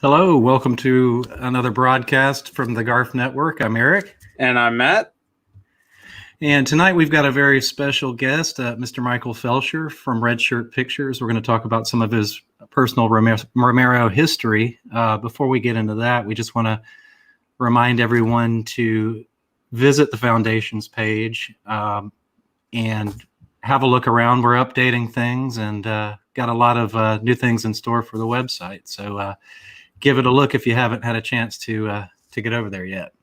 Hello, welcome to another broadcast from the GARF Network. I'm Eric. And I'm Matt. And tonight we've got a very special guest, Mr. Michael Felsher from Red Shirt Pictures. We're going to talk about some of his personal Romero history. Before we get into that, we just want to remind everyone to visit the Foundation's page and have a look around. We're updating things and got a lot of new things in store for the website. So give it a look if you haven't had a chance to get over there yet.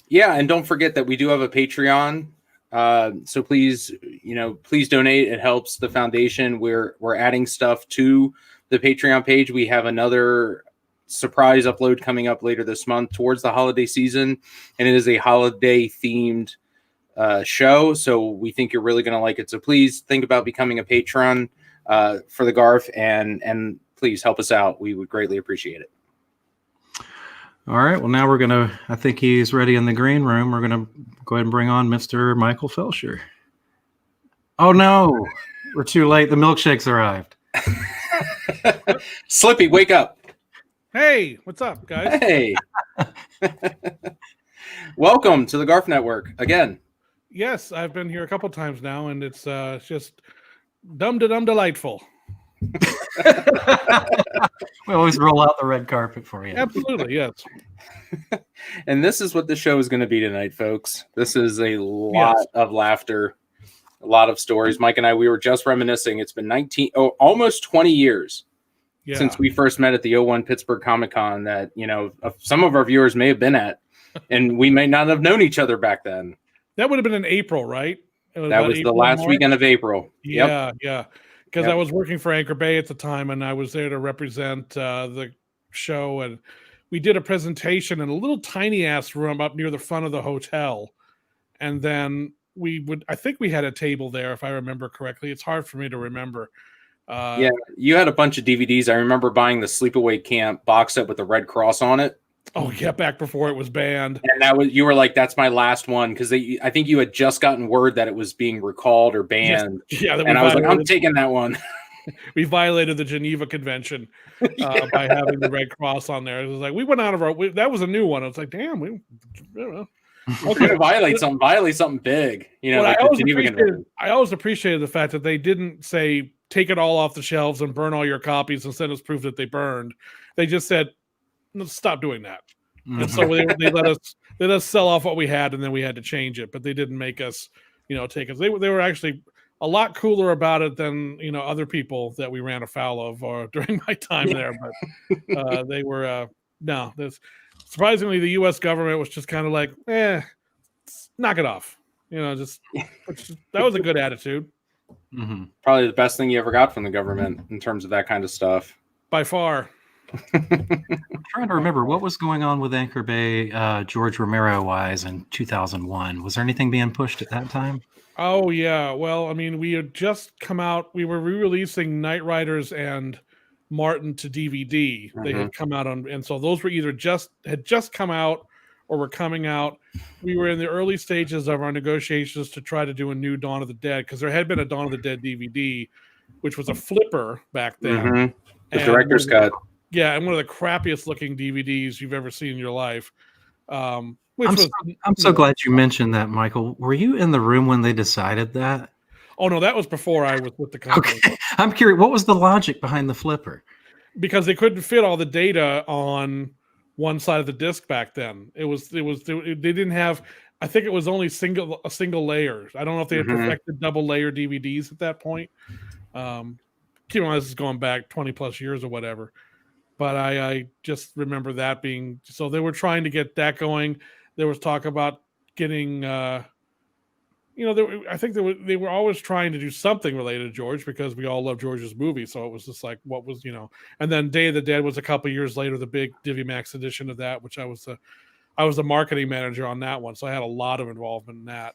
Yeah, and don't forget that we do have a Patreon. So please donate. It helps the foundation. We're adding stuff to the Patreon page. We have another surprise upload coming up later this month towards the holiday season, and it is a holiday themed show. So we think you're really going to like it. So please think about becoming a patron for the GARF, and please help us out. We would greatly appreciate it. All right. Well, now we're going to, I think he's ready in the green room. We're going to go ahead and bring on Mr. Michael Felsher. Oh, no. We're too late. The milkshakes arrived. Slippy, wake up. Hey, what's up, guys? Hey. Welcome to the GARF Network again. Yes, I've been here a couple times now, and it's just dumb-to-dumb delightful. We always roll out the red carpet for you. Absolutely, yes. And this is what the show is going to be tonight, folks. This is a lot of laughter, a lot of stories. Mike and I, we were just reminiscing. It's been almost 20 years since we first met at the 01 Pittsburgh Comic-Con that, some of our viewers may have been at, and we may not have known each other back then. That would have been in April, right? That was the last weekend of April. Yeah. Because I was working for Anchor Bay at the time, and I was there to represent the show. And we did a presentation in a little tiny ass room up near the front of the hotel. And then I think we had a table there, if I remember correctly. It's hard for me to remember. Yeah, you had a bunch of DVDs. I remember buying the Sleepaway Camp box set with the Red Cross on it. Oh yeah, back before it was banned. And you were like, "That's my last one," because I think you had just gotten word that it was being recalled or banned. Yeah, and I was like, "I'm taking that one." We violated the Geneva Convention by having the Red Cross on there. It was like we went out of our. That was a new one. It's like, damn, we're going to violate something big. I always appreciated the fact that they didn't say take it all off the shelves and burn all your copies and send us proof that they burned. They just said, stop doing that. Mm-hmm. And so they let us sell off what we had, and then we had to change it. But they didn't make us, take us. They were actually a lot cooler about it than other people that we ran afoul of during my time there. But they were surprisingly, the U.S. government was just kind of like, knock it off. That was a good attitude. Mm-hmm. Probably the best thing you ever got from the government in terms of that kind of stuff. By far. I'm trying to remember what was going on with Anchor Bay, George Romero wise in 2001. Was there anything being pushed at that time? Oh yeah. Well, I mean, we had just come out. We were re-releasing Knight Riders and Martin to DVD. Mm-hmm. They had come out and so those were either had just come out or were coming out. We were in the early stages of our negotiations to try to do a new Dawn of the Dead, because there had been a Dawn of the Dead DVD, which was a flipper back then. Mm-hmm. The director's cut. Yeah, and one of the crappiest looking DVDs you've ever seen in your life. I'm so glad you mentioned that, Michael. Were you in the room when they decided that? Oh, no, that was before I was with the company. Okay. I'm curious, what was the logic behind the flipper? Because they couldn't fit all the data on one side of the disc back then. They didn't have, I think it was only a single layer. I don't know if they had perfected double layer DVDs at that point. This is going back 20 plus years or whatever. But I just remember that being, so they were trying to get that going. There was talk about getting, I think they were always trying to do something related to George, because we all love George's movie. So it was just like, what was, and then Day of the Dead was a couple years later, the big DiviMax edition of that, which I was the marketing manager on that one. So I had a lot of involvement in that.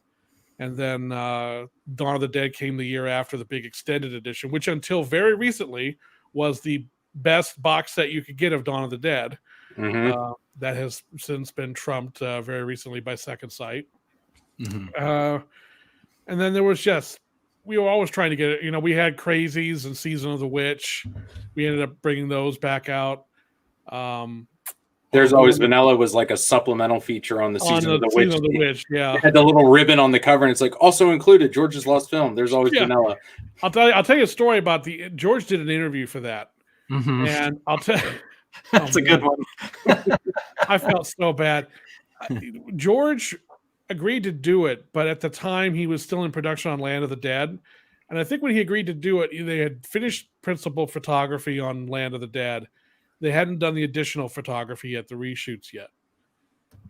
And then Dawn of the Dead came the year after, the big extended edition, which until very recently was the best box set you could get of Dawn of the Dead. Mm-hmm. That has since been trumped very recently by Second Sight. Mm-hmm. And then there was we were always trying to get it. We had Crazies and Season of the Witch. We ended up bringing those back out. There's Always Vanilla was like a supplemental feature on the Season of the Witch. Yeah, it had the little ribbon on the cover, and it's like also included George's lost film. There's Always Vanilla. I'll tell you a story about George did an interview for that, and I'll tell. That's a good one. I felt so bad. George agreed to do it, but at the time he was still in production on Land of the Dead. And I think when he agreed to do it, they had finished principal photography on Land of the Dead. They hadn't done the additional photography yet, the reshoots yet.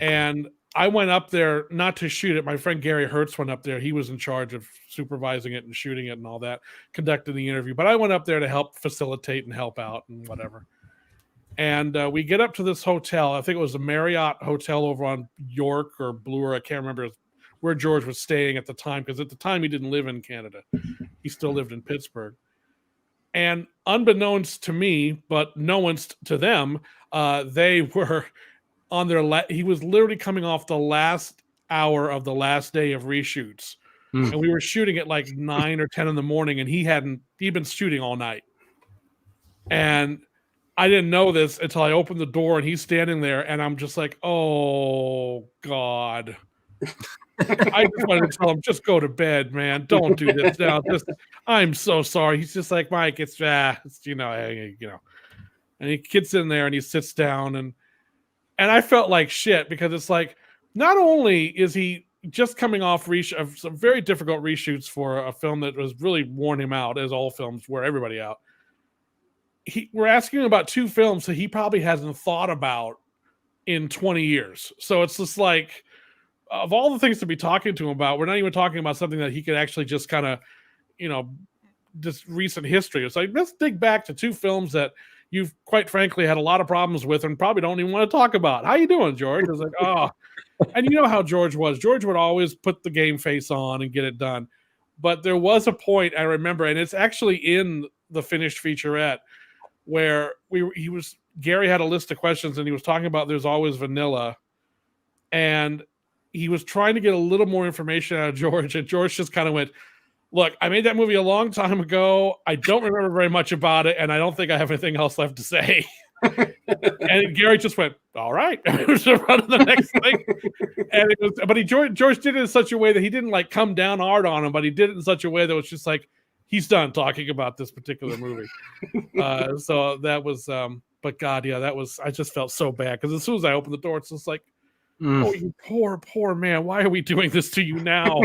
And I went up there not to shoot it. My friend Gary Hertz went up there. He was in charge of supervising it and shooting it and all that, conducting the interview. But I went up there to help facilitate and help out and whatever. And we get up to this hotel. I think it was a Marriott hotel over on York or Bloor. I can't remember where George was staying at the time, because at the time he didn't live in Canada. He still lived in Pittsburgh. And unbeknownst to me, but knowinst to them, they were on their he was literally coming off the last hour of the last day of reshoots. And we were shooting at like 9 or 10 in the morning, and he'd been shooting all night. And I didn't know this until I opened the door and he's standing there, and I'm just like, oh God. I just wanted to tell him, just go to bed, man. Don't do this now. I'm so sorry. He's just like, Mike, it's you know. And he gets in there and he sits down, and I felt like shit, because it's like, not only is he just coming off of some very difficult reshoots for a film that was really worn him out, as all films wear everybody out. We're asking him about 2 films that he probably hasn't thought about in 20 years. So it's just like, of all the things to be talking to him about, we're not even talking about something that he could actually just kind of, just recent history. It's like, let's dig back to 2 films that you've quite frankly had a lot of problems with and probably don't even want to talk about. How you doing, George? I was like, oh. And you know how George was. George would always put the game face on and get it done. But there was a point I remember, and it's actually in the finished featurette, where Gary had a list of questions, and he was talking about There's Always Vanilla, and he was trying to get a little more information out of George, and George just kind of went, look, I made that movie a long time ago. I don't remember very much about it, and I don't think I have anything else left to say. And Gary just went, all right. It was on to the next thing. And George did it in such a way that he didn't like come down hard on him, but he did it in such a way that was just like, he's done talking about this particular movie. So that was, but God, yeah, I just felt so bad, because as soon as I opened the door, it's just like, oh, you poor man. Why are we doing this to you now?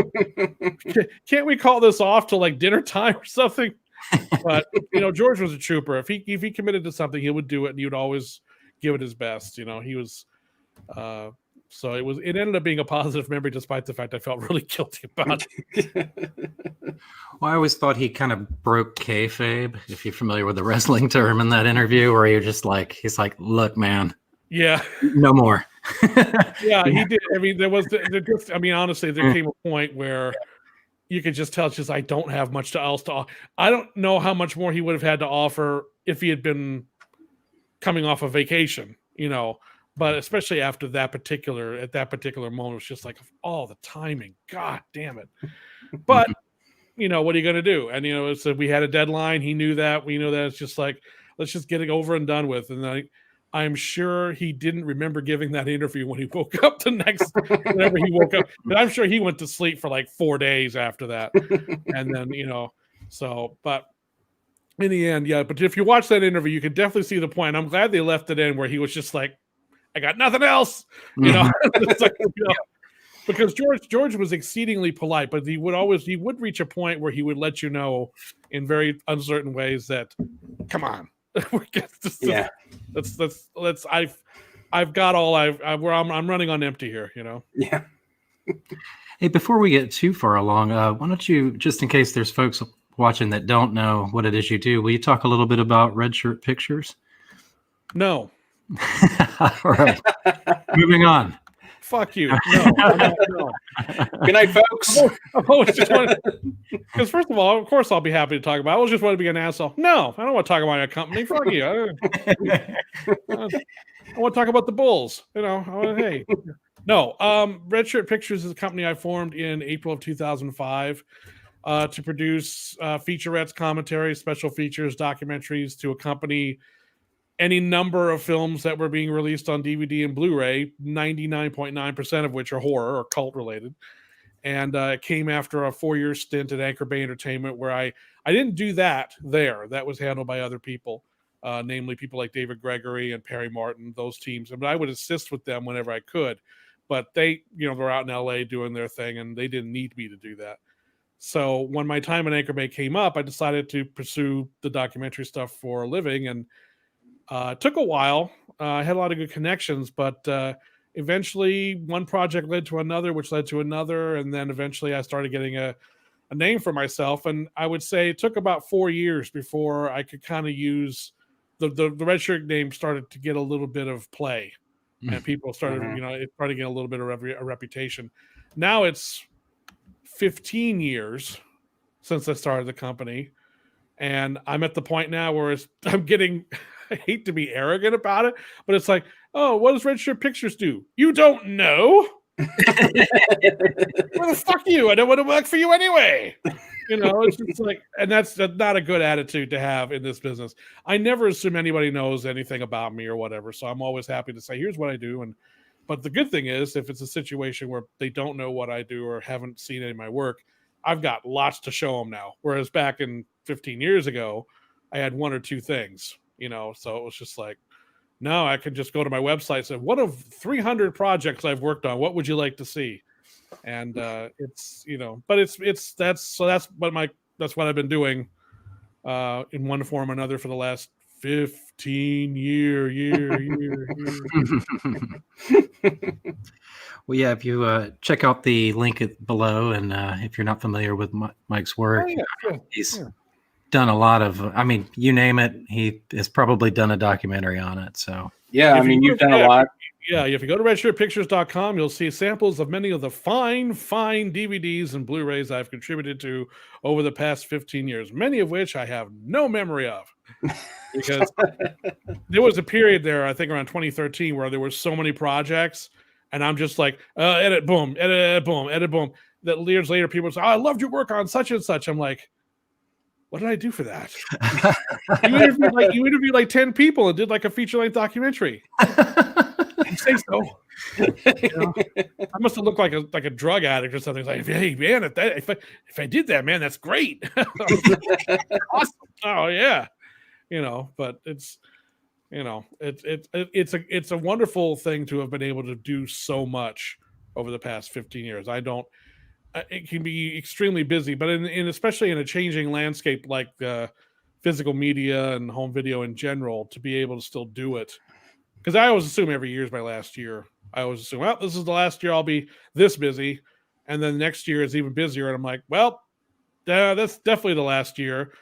Can't we call this off till like dinner time or something? But, George was a trooper. If he committed to something, he would do it, and he would always give it his best. He was, so it ended up being a positive memory, despite the fact I felt really guilty about it. Well, I always thought he kind of broke kayfabe, if you're familiar with the wrestling term, in that interview, where he's like, look, man. Yeah. No more. Yeah, he did. I mean, honestly, there came a point where you could just tell, it's just, I don't have much else to offer. I don't know how much more he would have had to offer if he had been coming off a vacation, but especially after at that particular moment, it's just like, all the timing, God damn it. But, what are you going to do? And, so we had a deadline. He knew that. We know that. It's just like, let's just get it over and done with. And I'm sure he didn't remember giving that interview when he woke up whenever he woke up. But I'm sure he went to sleep for like 4 days after that. And then, but in the end, yeah. But if you watch that interview, you can definitely see the point. I'm glad they left it in where he was just like, I got nothing else, It's like, because George was exceedingly polite, but he would reach a point where he would let you know in very uncertain ways that, come on. I've got all I'm running on empty here, Yeah. Hey, before we get too far along, why don't you, just in case there's folks watching that don't know what it is you do, will you talk a little bit about Red Shirt Pictures? No. All right. Moving on. Fuck you. No. Good night, folks. Because first of all, of course, I'll be happy to talk about it. I always just want to be an asshole. No, I don't want to talk about your company. Fuck you. I want to talk about the Bulls. Hey. No, Red Shirt Pictures is a company I formed in April of 2005 to produce featurettes, commentaries, special features, documentaries to accompany any number of films that were being released on DVD and Blu-ray, 99.9% of which are horror or cult related. And it came after a 4-year stint at Anchor Bay Entertainment, where I didn't do that there. That was handled by other people, namely people like David Gregory and Perry Martin, those teams. I mean, I would assist with them whenever I could, but they, they're out in LA doing their thing, and they didn't need me to do that. So when my time at Anchor Bay came up, I decided to pursue the documentary stuff for a living, and it took a while. I had a lot of good connections, but eventually one project led to another, which led to another. And then eventually I started getting a name for myself. And I would say it took about 4 years before I could kind of use the Red Shirt name started to get a little bit of play. And people started, it started getting a little bit of a reputation. Now it's 15 years since I started the company. And I'm at the point now where I'm getting, I hate to be arrogant about it, but it's like, oh, what does Red Shirt Pictures do? You don't know? Where the fuck you? I don't want to work for you anyway. It's just like, and that's not a good attitude to have in this business. I never assume anybody knows anything about me or whatever. So I'm always happy to say, here's what I do. But the good thing is, if it's a situation where they don't know what I do or haven't seen any of my work, I've got lots to show them now. Whereas back in 15 years ago, I had 1 or 2 things, so it was just like, now I can just go to my website and say, what of 300 projects I've worked on, what would you like to see? And it's, but that's what I've been doing in one form or another for the last 15 years. Well, yeah, if you check out the link below, and if you're not familiar with Mike's work, he's done a lot of, you name it, he has probably done a documentary on it. So yeah, you've done a lot. Yeah, if you go to redshirtpictures.com, you'll see samples of many of the fine DVDs and Blu-rays I've contributed to over the past 15 years, many of which I have no memory of. Because there was a period there, I think around 2013, where there were so many projects, and I'm just like, edit, boom, edit, boom, edit, boom. That years later, people say, oh, I loved your work on such and such. I'm like, what did I do for that? you interviewed like 10 people and did like a feature-length documentary. I say so. I must have looked like a drug addict or something. It's like, hey man, if I did that, man, that's great. Awesome. Oh yeah, but it's it's a wonderful thing to have been able to do so much over the past 15 years. It can be extremely busy, but especially in a changing landscape like physical media and home video in general, to be able to still do it. Because I always assume every year is my last year. I always assume, well, this is the last year I'll be this busy. And then next year is even busier. And I'm like, well, that's definitely the last year.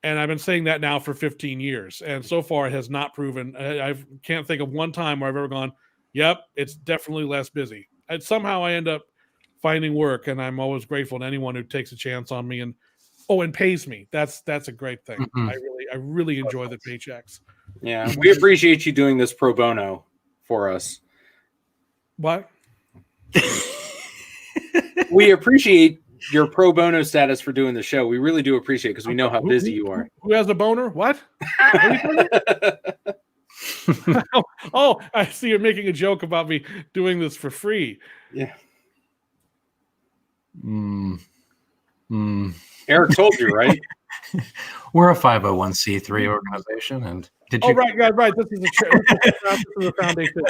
And I've been saying that now for 15 years. And so far it has not proven. I can't think of one time where I've ever gone, yep, it's definitely less busy. And somehow I end up finding work. And I'm always grateful to anyone who takes a chance on me and pays me. That's a great thing. Mm-hmm. I really enjoy the paychecks. Yeah, we appreciate you doing this pro bono for us. What? We appreciate your pro bono status for doing the show. We really do appreciate it because we know how busy you are. Who has a boner? What? Oh, I see you're making a joke about me doing this for free. Yeah. Eric told you, right? We're a 501c3 organization, and right. This is a foundation.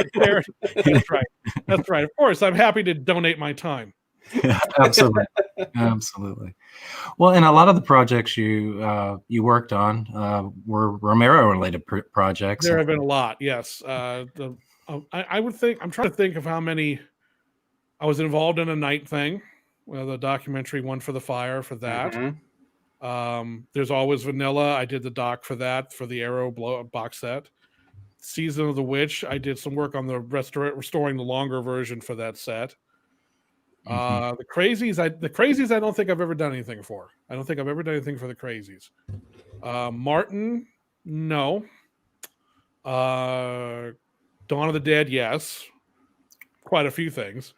That's right. Of course, I'm happy to donate my time. Yeah, absolutely. Well, and a lot of the projects you worked on were Romero-related projects. There have been a lot, yes. I would think, I'm trying to think of how many. I was involved in a night thing, the documentary One for the Fire for that. Mm-hmm. There's Always Vanilla. I did the doc for that, for the Arrow box set. Season of the Witch. I did some work on the restoring the longer version for that set. Mm-hmm. The Crazies. I don't think I've ever done anything for. I don't think I've ever done anything for the Crazies. Martin, no. Dawn of the Dead, yes. Quite a few things,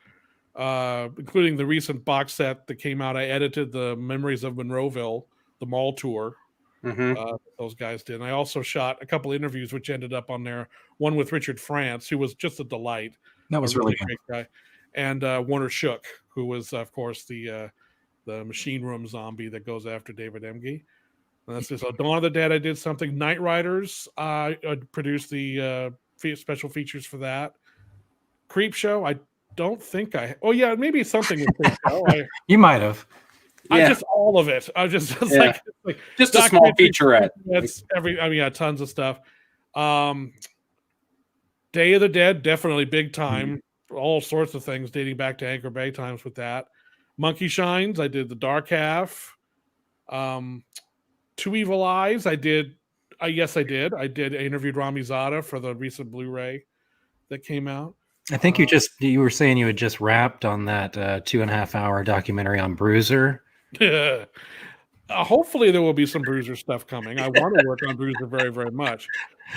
including the recent box set that came out. I edited the Memories of Monroeville, the mall tour. Those guys did. And I also shot a couple interviews, which ended up on there. One with Richard France, who was just a delight. That was really great guy. And Warner Shook, who was, of course, the machine room zombie that goes after David Emge. And that's just Dawn of the Dead. I did something. Night Riders. I produced the special features for that. Creep Show. I don't think I. Oh yeah, maybe something with Creep Show. You might have. I just all of it. I just like just a small featurette. That's tons of stuff. Day of the Dead, definitely big time. All sorts of things dating back to Anchor Bay times with that. Monkey Shines, I did the Dark Half. Two Evil Eyes, I did. Yes, I did. I interviewed Rami Zada for the recent Blu-ray that came out. I think you were saying you had just wrapped on that 2.5 hour documentary on Bruiser. Hopefully there will be some Bruiser stuff coming. I want to work on Bruiser very, very much.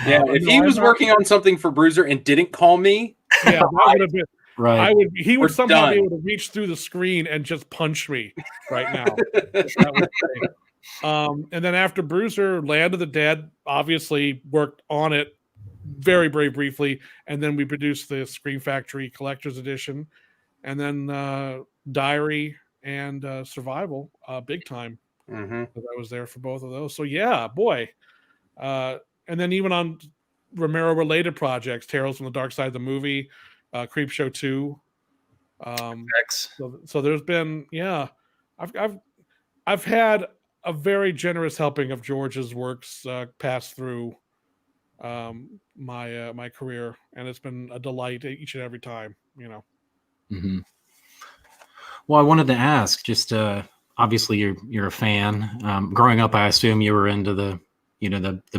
Yeah, if he was working on something for Bruiser and didn't call me, that would have been right. He would somehow be able to reach through the screen and just punch me right now. And then after Bruiser, Land of the Dead, obviously worked on it very, very briefly, and then we produced the Scream Factory Collector's Edition, and then Diary and Survival, big time. Because I was there for both of those. So yeah, boy. And then even on Romero related projects, Tales from the Dark Side of the Movie, Creep Show 2. So there's been, I've had a very generous helping of George's works pass through my career, and it's been a delight each and every time, Mm-hmm. Well, I wanted to ask, just obviously you're a fan. Growing up, I assume you were into the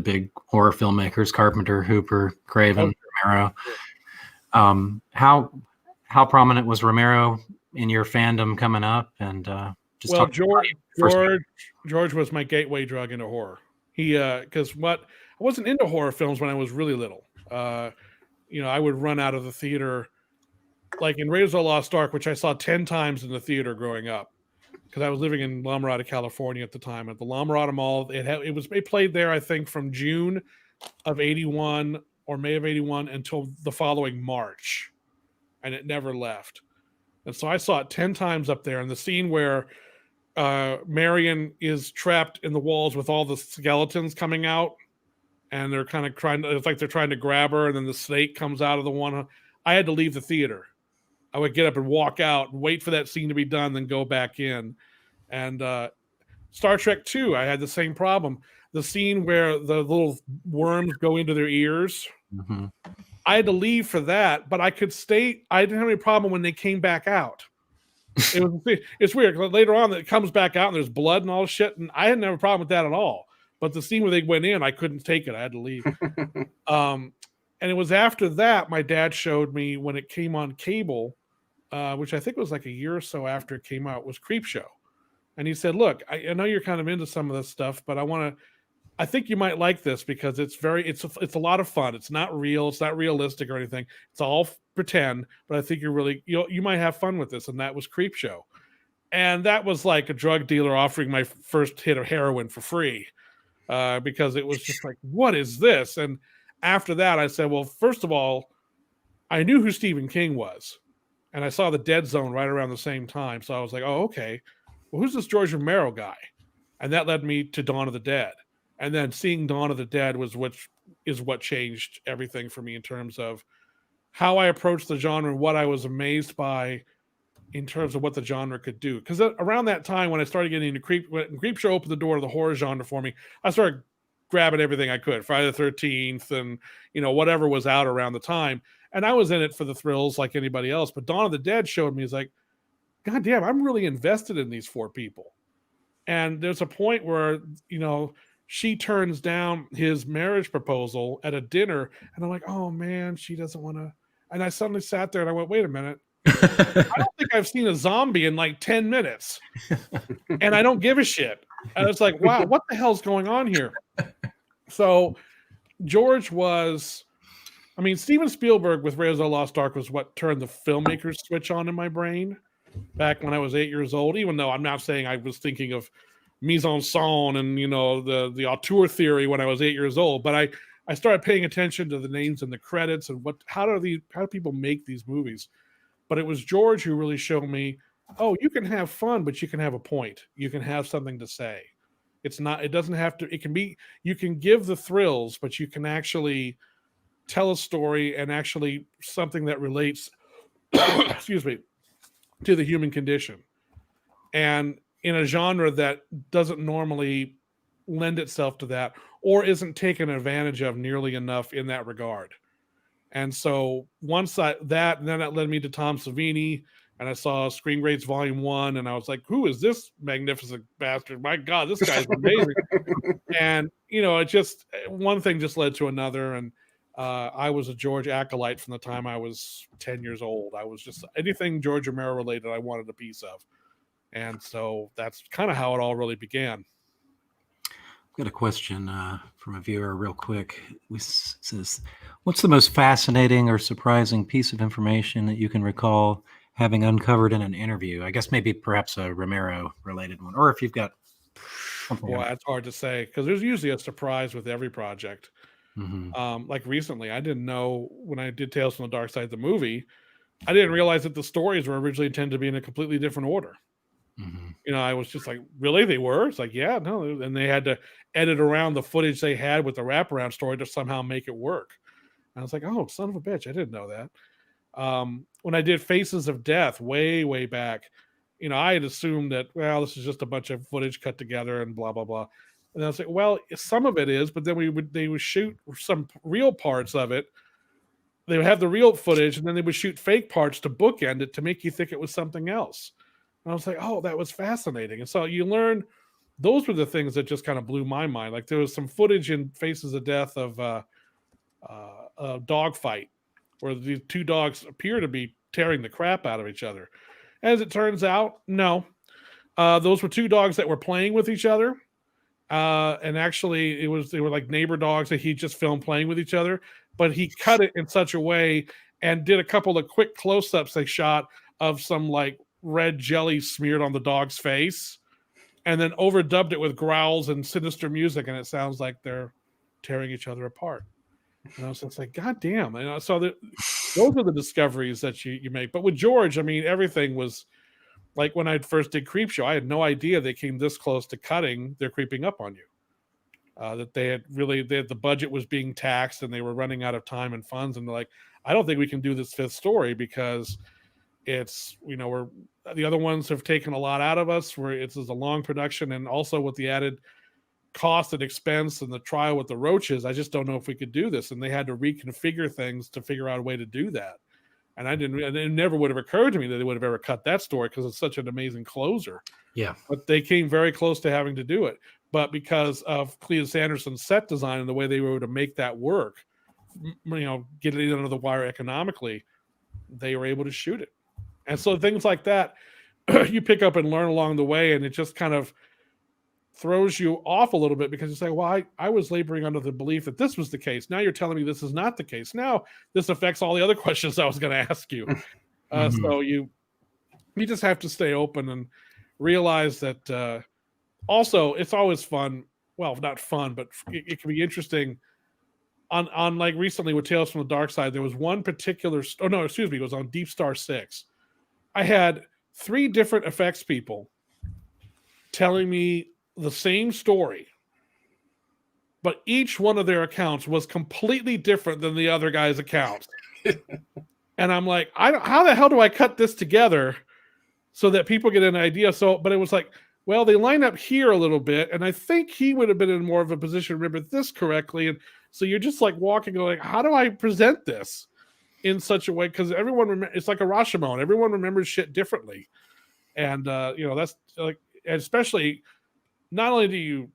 big horror filmmakers, Carpenter, Hooper, Craven, Romero. How prominent was Romero in your fandom coming up? And George was my gateway drug into horror. Because I wasn't into horror films when I was really little. I would run out of the theater, like in Raiders of the Lost Ark, which I saw 10 times in the theater growing up, because I was living in La Mirada, California at the time, at the La Mirada Mall. It played there, I think, from June of 81 or May of 81 until the following March, and it never left. And so I saw it 10 times up there. And the scene where Marion is trapped in the walls with all the skeletons coming out, and they're kind of it's like they're trying to grab her, and then the snake comes out of the one. I had to leave the theater. I would get up and walk out and wait for that scene to be done, then go back in. And Star Trek 2, I had the same problem. The scene where the little worms go into their ears, I had to leave for that, but I could stay. I didn't have any problem when they came back out. It's weird. Later on, it comes back out and there's blood and all this shit, and I didn't have a problem with that at all. But the scene where they went in, I couldn't take it. I had to leave. And it was after that my dad showed me when it came on cable, which I think was like a year or so after it came out, was Creep Show. And he said, look, I know you're kind of into some of this stuff, but I think you might like this because it's a lot of fun. It's not real. It's not realistic or anything. It's all pretend, but I think you might have fun with this. And that was Creep Show. And that was like a drug dealer offering my first hit of heroin for free, because it was just like, what is this? And after that, I said, well, first of all, I knew who Stephen King was, and I saw The Dead Zone right around the same time. So I was like, oh, okay. Well, who's this George Romero guy? And that led me to Dawn of the Dead. And then seeing Dawn of the Dead was what changed everything for me in terms of how I approached the genre and what I was amazed by in terms of what the genre could do. Because around that time when I started getting into when Creep Show opened the door to the horror genre for me, I started grabbing everything I could, Friday the 13th and, whatever was out around the time. And I was in it for the thrills like anybody else. But Dawn of the Dead showed me, it's like, God damn, I'm really invested in these four people. And there's a point where, she turns down his marriage proposal at a dinner. And I'm like, oh man, she doesn't want to. And I suddenly sat there and I went, wait a minute. I don't think I've seen a zombie in like 10 minutes. And I don't give a shit. And it's like, wow, what the hell's going on here? So George Steven Spielberg with Raiders of the Lost Ark was what turned the filmmaker's switch on in my brain back when I was 8 years old, even though I'm not saying I was thinking of mise en scène and, the auteur theory when I was 8 years old. But I started paying attention to the names and the credits and how do people make these movies. But it was George who really showed me, oh, you can have fun, but you can have a point. You can have something to say. It doesn't have to, you can give the thrills, but you can actually tell a story and actually something that relates, excuse me, to the human condition. And in a genre that doesn't normally lend itself to that or isn't taken advantage of nearly enough in that regard. And so once then that led me to Tom Savini, and I saw Screen Greats Volume 1, and I was like, who is this magnificent bastard? My God, this guy's amazing. And, it just, one thing just led to another. And I was a George acolyte from the time I was 10 years old. I was just, anything George Romero related, I wanted a piece of. And so that's kind of how it all really began. Got a question from a viewer real quick. It says, what's the most fascinating or surprising piece of information that you can recall having uncovered in an interview? I guess maybe perhaps a Romero related one, or if you've got something. Well, that's hard to say because there's usually a surprise with every project. Mm-hmm. Like recently, I didn't know when I did Tales from the Dark Side, the movie, I didn't realize that the stories were originally intended to be in a completely different order. Mm-hmm. I was just like, really? They were? It's like, yeah, no. And they had to edit around the footage they had with the wraparound story to somehow make it work. And I was like, oh, son of a bitch. I didn't know that. When I did Faces of Death way, way back, I had assumed that, well, this is just a bunch of footage cut together and blah, blah, blah. And I was like, well, some of it is, but then they would shoot some real parts of it. They would have the real footage, and then they would shoot fake parts to bookend it to make you think it was something else. And I was like, oh, that was fascinating. And so you learn, those were the things that just kind of blew my mind. Like there was some footage in Faces of Death of a dog fight where these two dogs appear to be tearing the crap out of each other. As it turns out, no. Those were two dogs that were playing with each other. And actually they were like neighbor dogs that he just filmed playing with each other, but he cut it in such a way and did a couple of quick close-ups they shot of some like red jelly smeared on the dog's face and then overdubbed it with growls and sinister music, and it sounds like they're tearing each other apart. And I was just like, God damn. And so those are the discoveries that you make. But with George, I mean, everything was like when I first did Creepshow, I had no idea they came this close to cutting They're Creeping Up on You. That the budget was being taxed and they were running out of time and funds. And they're like, I don't think we can do this fifth story because it's, the other ones have taken a lot out of us where it's a long production. And also with the added cost and expense and the trial with the roaches, I just don't know if we could do this. And they had to reconfigure things to figure out a way to do that. And it never would have occurred to me that they would have ever cut that story because it's such an amazing closer. Yeah. But they came very close to having to do it. But because of Clea Sanderson's set design and the way they were able to make that work, get it under the wire economically, they were able to shoot it. And so things like that, you pick up and learn along the way, and it just kind of throws you off a little bit because you say, well, I was laboring under the belief that this was the case. Now you're telling me this is not the case. Now this affects all the other questions I was going to ask you. So you just have to stay open and realize that also it's always fun. Well, not fun, but it can be interesting. On like recently with Tales from the Dark Side, there was one particular, it was on Deep Star 6. I had 3 different effects people telling me the same story, but each one of their accounts was completely different than the other guy's accounts. And I'm like, how the hell do I cut this together so that people get an idea? But it was like, well, they line up here a little bit, and I think he would have been in more of a position to remember this correctly. And so you're just like walking, going, how do I present this in such a way? Because it's like a Rashomon. Everyone remembers shit differently. And, that's like, especially not only do you,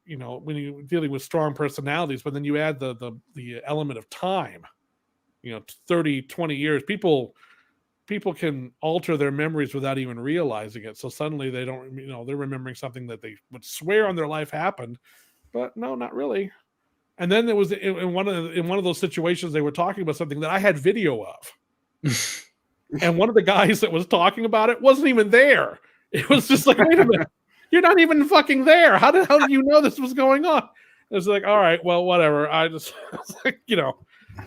when you're dealing with strong personalities, but then you add the element of time, 30, 20 years, people can alter their memories without even realizing it. So suddenly they don't, they're remembering something that they would swear on their life happened, but no, not really. And then there was in one of those situations, they were talking about something that I had video of. And one of the guys that was talking about it wasn't even there. It was just like, wait a minute. You're not even fucking there. How the hell did you know this was going on? It's like, all right, well, whatever. I just, like,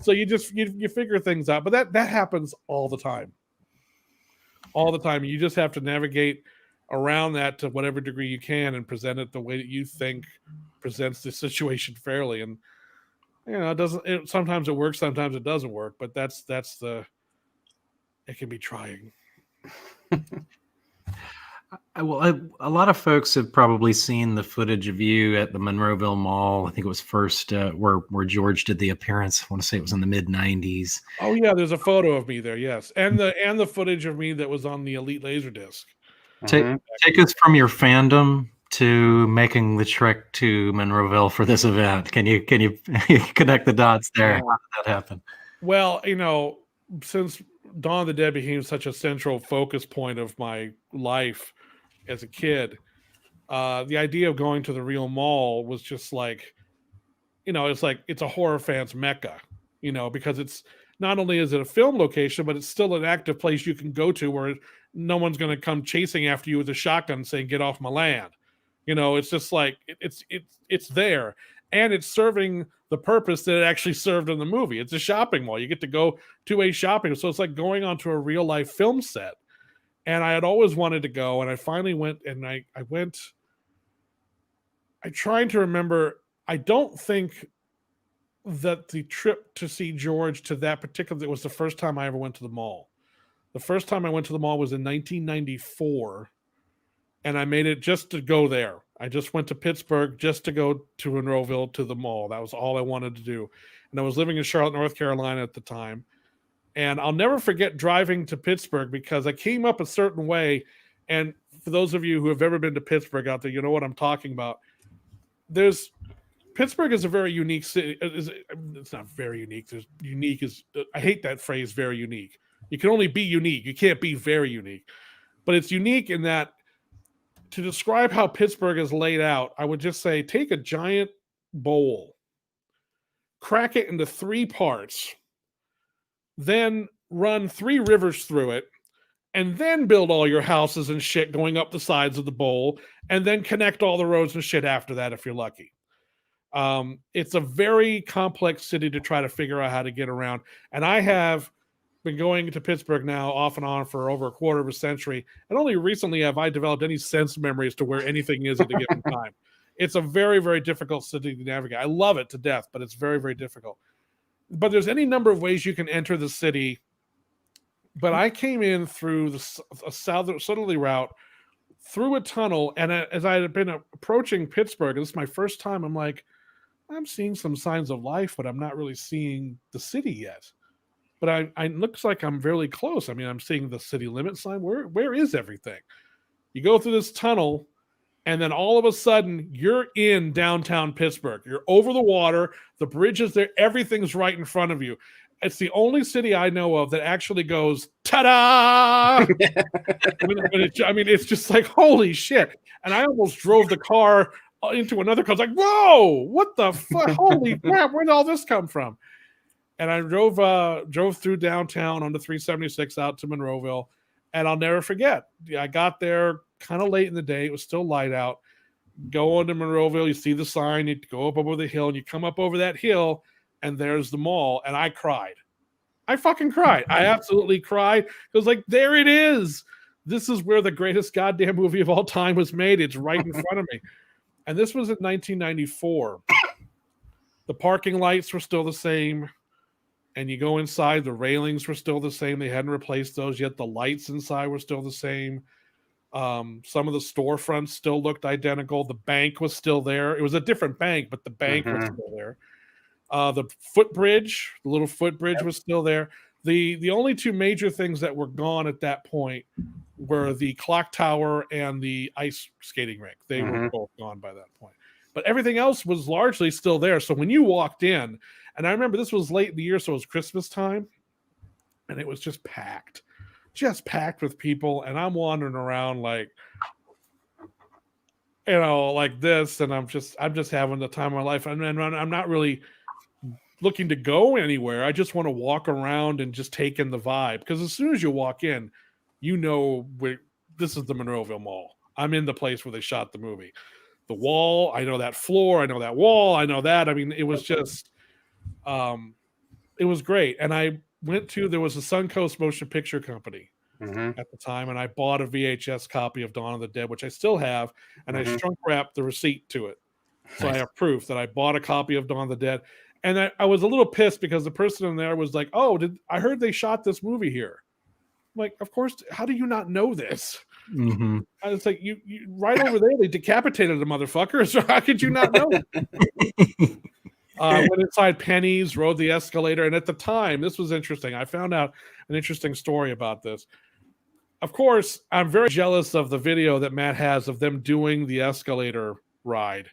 so you figure things out, but that happens all the time. All the time. You just have to navigate around that to whatever degree you can and present it the way that you think presents the situation fairly. And sometimes it works, sometimes it doesn't work, but it can be trying. Well, a lot of folks have probably seen the footage of you at the Monroeville Mall. I think it was first where George did the appearance. I want to say it was in the mid '90s. Oh yeah, there's a photo of me there. Yes, and the footage of me that was on the Elite Laserdisc. Take us from your fandom to making the trek to Monroeville for this event. Can you connect the dots there? How did that happen? Well, since Dawn of the Dead became such a central focus point of my life as a kid, the idea of going to the real mall was just like, it's a horror fan's mecca, because it's not only is it a film location, but it's still an active place you can go to where no one's going to come chasing after you with a shotgun saying, "Get off my land." It's just like it's there, and it's serving the purpose that it actually served in the movie. It's a shopping mall. You get to go to a shopping, so it's like going onto a real life film set. And I had always wanted to go, and I finally went, and I went. I'm trying to remember. I don't think that the trip to see George to that particular, it was the first time I ever went to the mall. The first time I went to the mall was in 1994, and I made it just to go there. I just went to Pittsburgh just to go to Monroeville to the mall. That was all I wanted to do. And I was living in Charlotte, North Carolina at the time. And I'll never forget driving to Pittsburgh because I came up a certain way. And for those of you who have ever been to Pittsburgh out there, you know what I'm talking about. Pittsburgh is a very unique city. It's not very unique. I hate that phrase, very unique. You can only be unique. You can't be very unique. But it's unique in that, to describe how Pittsburgh is laid out, I would just say take a giant bowl, crack it into 3 parts, then run 3 rivers through it, and then build all your houses and shit going up the sides of the bowl, and then connect all the roads and shit after that if you're lucky. It's a very complex city to try to figure out how to get around. And I have been going to Pittsburgh now off and on for over a quarter of a century, and only recently have I developed any sense memory as to where anything is at a given time. It's a very, very difficult city to navigate. I love it to death, but it's very, very difficult. But there's any number of ways you can enter the city. But I came in through a southerly route, through a tunnel, and as I had been approaching Pittsburgh, this is my first time, I'm like, I'm seeing some signs of life, but I'm not really seeing the city yet. But I looks like I'm fairly close. I mean, I'm seeing the city limit sign. Where is everything? You go through this tunnel, and then all of a sudden, you're in downtown Pittsburgh. You're over the water. The bridge is there. Everything's right in front of you. It's the only city I know of that actually goes, ta-da! It's just like, holy shit. And I almost drove the car into another car. I was like, whoa, what the fuck? Holy crap, where did all this come from? And I drove through downtown on the 376 out to Monroeville, and I'll never forget. I got there kind of late in the day. It was still light out. Go on to Monroeville, you see the sign, you go up over the hill, and you come up over that hill, and there's the mall, and I cried. I fucking cried. I absolutely cried. It was like, there it is. This is where the greatest goddamn movie of all time was made. It's right in front of me. And this was in 1994. The parking lights were still the same. And you go inside, the railings were still the same. They hadn't replaced those yet. The lights inside were still the same. Some of the storefronts still looked identical. The bank was still there. It was a different bank, but the bank was still there. The footbridge, the little footbridge was still there. The only 2 major things that were gone at that point were the clock tower and the ice skating rink. They were both gone by that point. But everything else was largely still there. So when you walked in, and I remember this was late in the year, so it was Christmas time, and it was just packed with people. And I'm wandering around like this, and I'm just having the time of my life. And I'm not really looking to go anywhere. I just want to walk around and just take in the vibe. Because as soon as you walk in, this is the Monroeville Mall. I'm in the place where they shot the movie. The wall, I know that floor, I know that wall, I know that. I mean, it was just, it was great. And I went to, there was a Suncoast Motion Picture Company at the time, and I bought a VHS copy of Dawn of the Dead, which I still have, and I shrunk wrapped the receipt to it. So I have proof that I bought a copy of Dawn of the Dead. And I was a little pissed because the person in there was like, "Oh, I heard they shot this movie here." I'm like, of course, how do you not know this? I was like, you right over there, they decapitated the motherfucker. So how could you not know? Went inside Penny's, rode the escalator. And at the time, this was interesting. I found out an interesting story about this. Of course, I'm very jealous of the video that Matt has of them doing the escalator ride,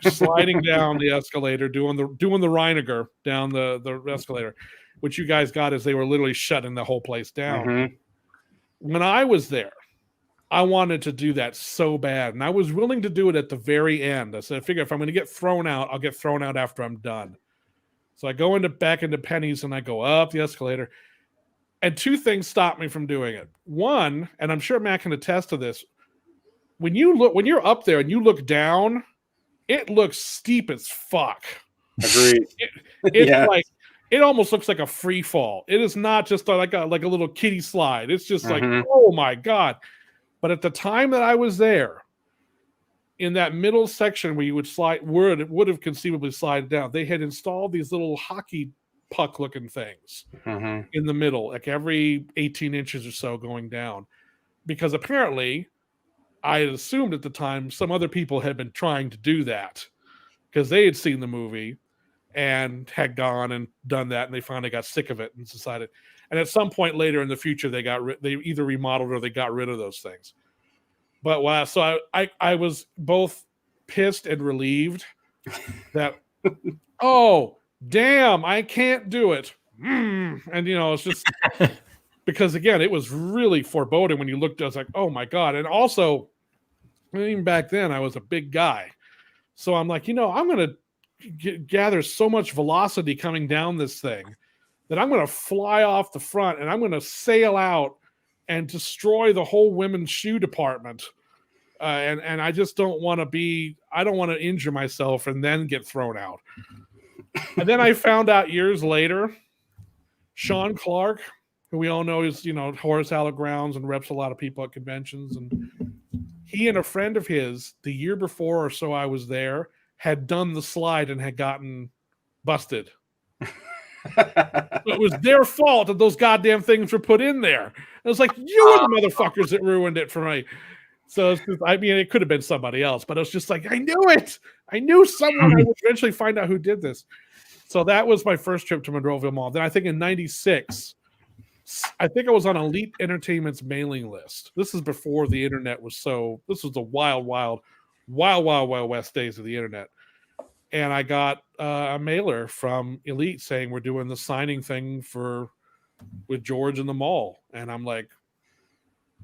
sliding down the escalator, doing the Reiniger down the escalator, which you guys got as they were literally shutting the whole place down. When I was there, I wanted to do that so bad, and I was willing to do it at the very end. I said, I figure if I'm going to get thrown out, I'll get thrown out after I'm done. So I go back into Penny's, and I go up the escalator. And two things stopped me from doing it. One, and I'm sure Matt can attest to this, when you're up there and you look down, it looks steep as fuck. Agreed. It's like, it almost looks like a free fall. It is not just like a little kiddie slide. It's just like, oh my God. But at the time that I was there, in that middle section where you would slide, would have conceivably slid down, they had installed these little hockey puck looking things in the middle, like every 18 inches or so going down. Because apparently, I had assumed at the time some other people had been trying to do that because they had seen the movie and had gone and done that, and they finally got sick of it and decided. And at some point later in the future, they either remodeled or they got rid of those things. But wow, so I was both pissed and relieved that oh damn, I can't do it. And it's just because again, it was really foreboding when you looked. I was like, oh my God. And also, even back then, I was a big guy, so I'm like, I'm going to gather so much velocity coming down this thing that I'm going to fly off the front and I'm going to sail out and destroy the whole women's shoe department. And I just don't want to injure myself and then get thrown out. And then I found out years later, Sean Clark, who we all know is, Horace Hallett Grounds and reps a lot of people at conventions. And he and a friend of his, the year before or so I was there, had done the slide and had gotten busted. It was their fault that those goddamn things were put in there. It was like, you were the motherfuckers that ruined it for me. So it's just, it could have been somebody else, but it was just like, I knew it. I knew someone. I would eventually find out who did this. So that was my first trip to Monroeville Mall. Then I think in '96, I think I was on Elite Entertainment's mailing list. This is before the internet was this was the wild west days of the internet. And I got a mailer from Elite saying we're doing the signing thing with George in the mall. And I'm like,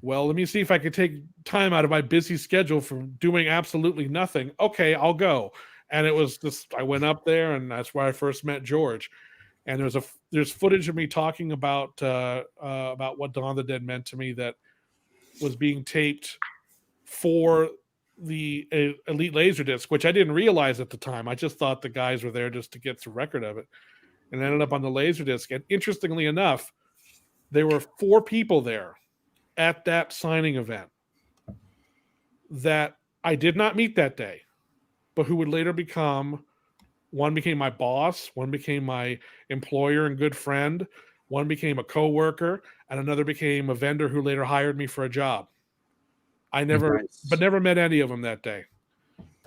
well, let me see if I could take time out of my busy schedule from doing absolutely nothing. Okay, I'll go. And it was I went up there, and that's where I first met George. And there's footage of me talking about what Dawn of the Dead meant to me that was being taped for the Elite Laserdisc, which I didn't realize at the time. I just thought the guys were there just to get the record of it, and ended up on the Laserdisc. And interestingly enough, there were 4 people there at that signing event that I did not meet that day, but who would later one became my boss, one became my employer and good friend, one became a coworker, and another became a vendor who later hired me for a job. I never met any of them that day.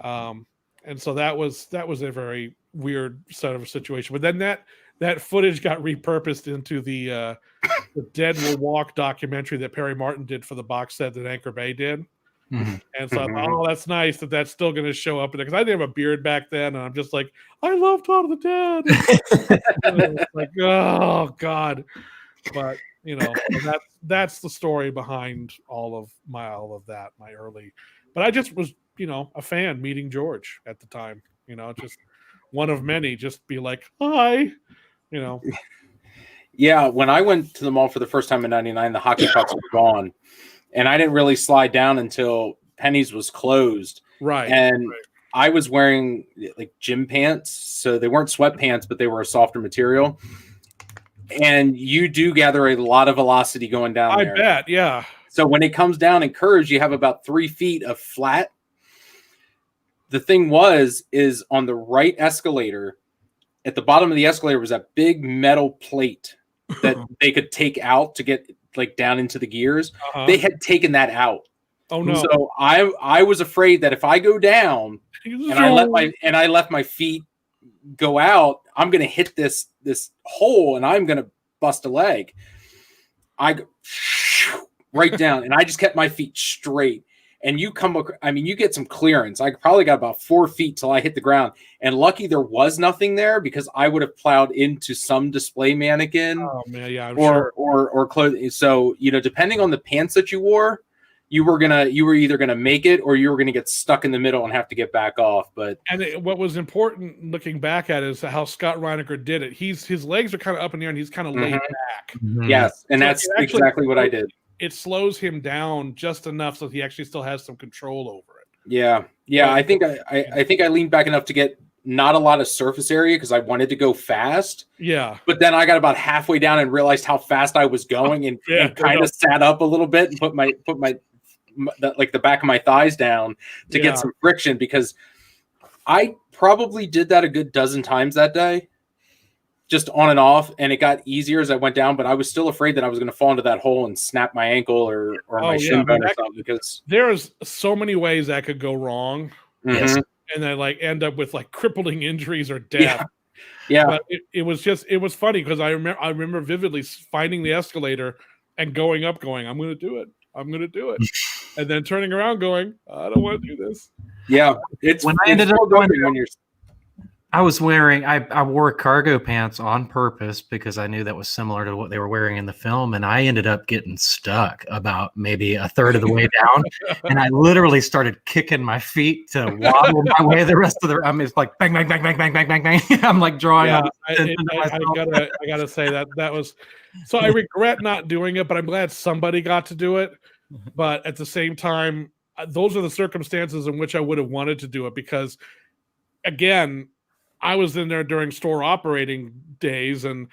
And so that was a very weird sort of a situation. But then that footage got repurposed into the Dead Will Walk documentary that Perry Martin did for the box set that Anchor Bay did. And so I thought, oh, that's nice that's still going to show up in there, because I didn't have a beard back then, and I'm just like, I love Dawn of the Dead. And it was like, oh God. But that's the story behind all of that, my early. But I just was, a fan meeting George at the time. Just one of many. Just be like, hi. Yeah, when I went to the mall for the first time in '99, the hockey pucks were gone. And I didn't really slide down until Penny's was closed. Right. And right. I was wearing like gym pants, so they weren't sweatpants, but they were a softer material. And you do gather a lot of velocity going down there. I bet, yeah. So when it comes down in curves, you have about 3 feet of flat. The thing is on the right escalator, at the bottom of the escalator was a big metal plate that they could take out to get like down into the gears. They had taken that out. Oh no! So I was afraid that if I go down and I left my feet go out, I'm gonna hit this hole and I'm gonna bust a leg. I go right down, and I just kept my feet straight. And you get some clearance. I probably got about 4 feet till I hit the ground. And lucky there was nothing there, because I would have plowed into some display mannequin. Oh man, yeah, or clothing. So, depending on the pants that you wore, you were either gonna make it or you were gonna get stuck in the middle and have to get back off. But what was important looking back at is how Scott Reiniger did it. His legs are kind of up in the air and he's kind of laid back. Yes, and that's exactly what I did. It slows him down just enough so he actually still has some control over it. Yeah. I think I leaned back enough to get not a lot of surface area because I wanted to go fast. Yeah. But then I got about halfway down and realized how fast I was going and kind of sat up a little bit and put my the back of my thighs down to get some friction, because I probably did that a good dozen times that day, just on and off, and it got easier as I went down, but I was still afraid that I was going to fall into that hole and snap my ankle or my shin bone or something, because there's so many ways that could go wrong. Yes. And then end up with crippling injuries or death. Yeah. But it was funny because I remember vividly finding the escalator and going up, I'm going to do it. I'm going to do it. And then turning around going, I don't want to do this. Yeah. I was wearing, I wore cargo pants on purpose because I knew that was similar to what they were wearing in the film. And I ended up getting stuck about maybe a third of the way down. And I literally started kicking my feet to waddle my way the rest of it's like bang, bang, bang, bang, bang, bang, bang, bang. I'm like drawing on. I gotta say that was, so I regret not doing it, but I'm glad somebody got to do it. But at the same time, those are the circumstances in which I would have wanted to do it, because again, I was in there during store operating days, and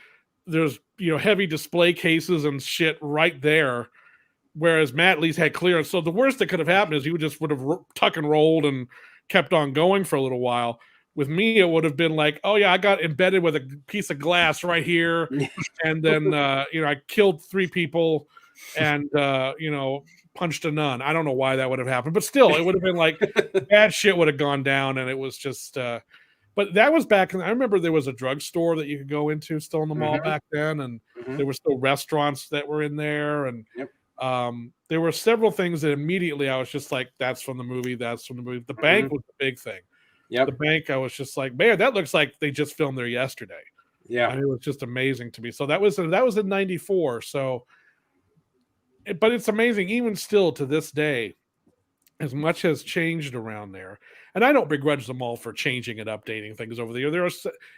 there's heavy display cases and shit right there, whereas Matt at least had clearance. So the worst that could have happened is he would have tuck and rolled and kept on going for a little while. With me, it would have been like, oh yeah, I got embedded with a piece of glass right here, and then I killed 3 people and punched a nun. I don't know why that would have happened, but still, it would have been like bad shit would have gone down, and it was just. But that was back, I remember there was a drugstore that you could go into still in the mall back then, and there were still restaurants that were in there, and there were several things that immediately I was just like, that's from the movie, that's from the movie. The bank was the big thing. The bank, I was just like, man, that looks like they just filmed there yesterday. Yeah. And it was just amazing to me. So that was in 94. So, but it's amazing, even still to this day, as much has changed around there. And I don't begrudge the mall for changing and updating things over the year.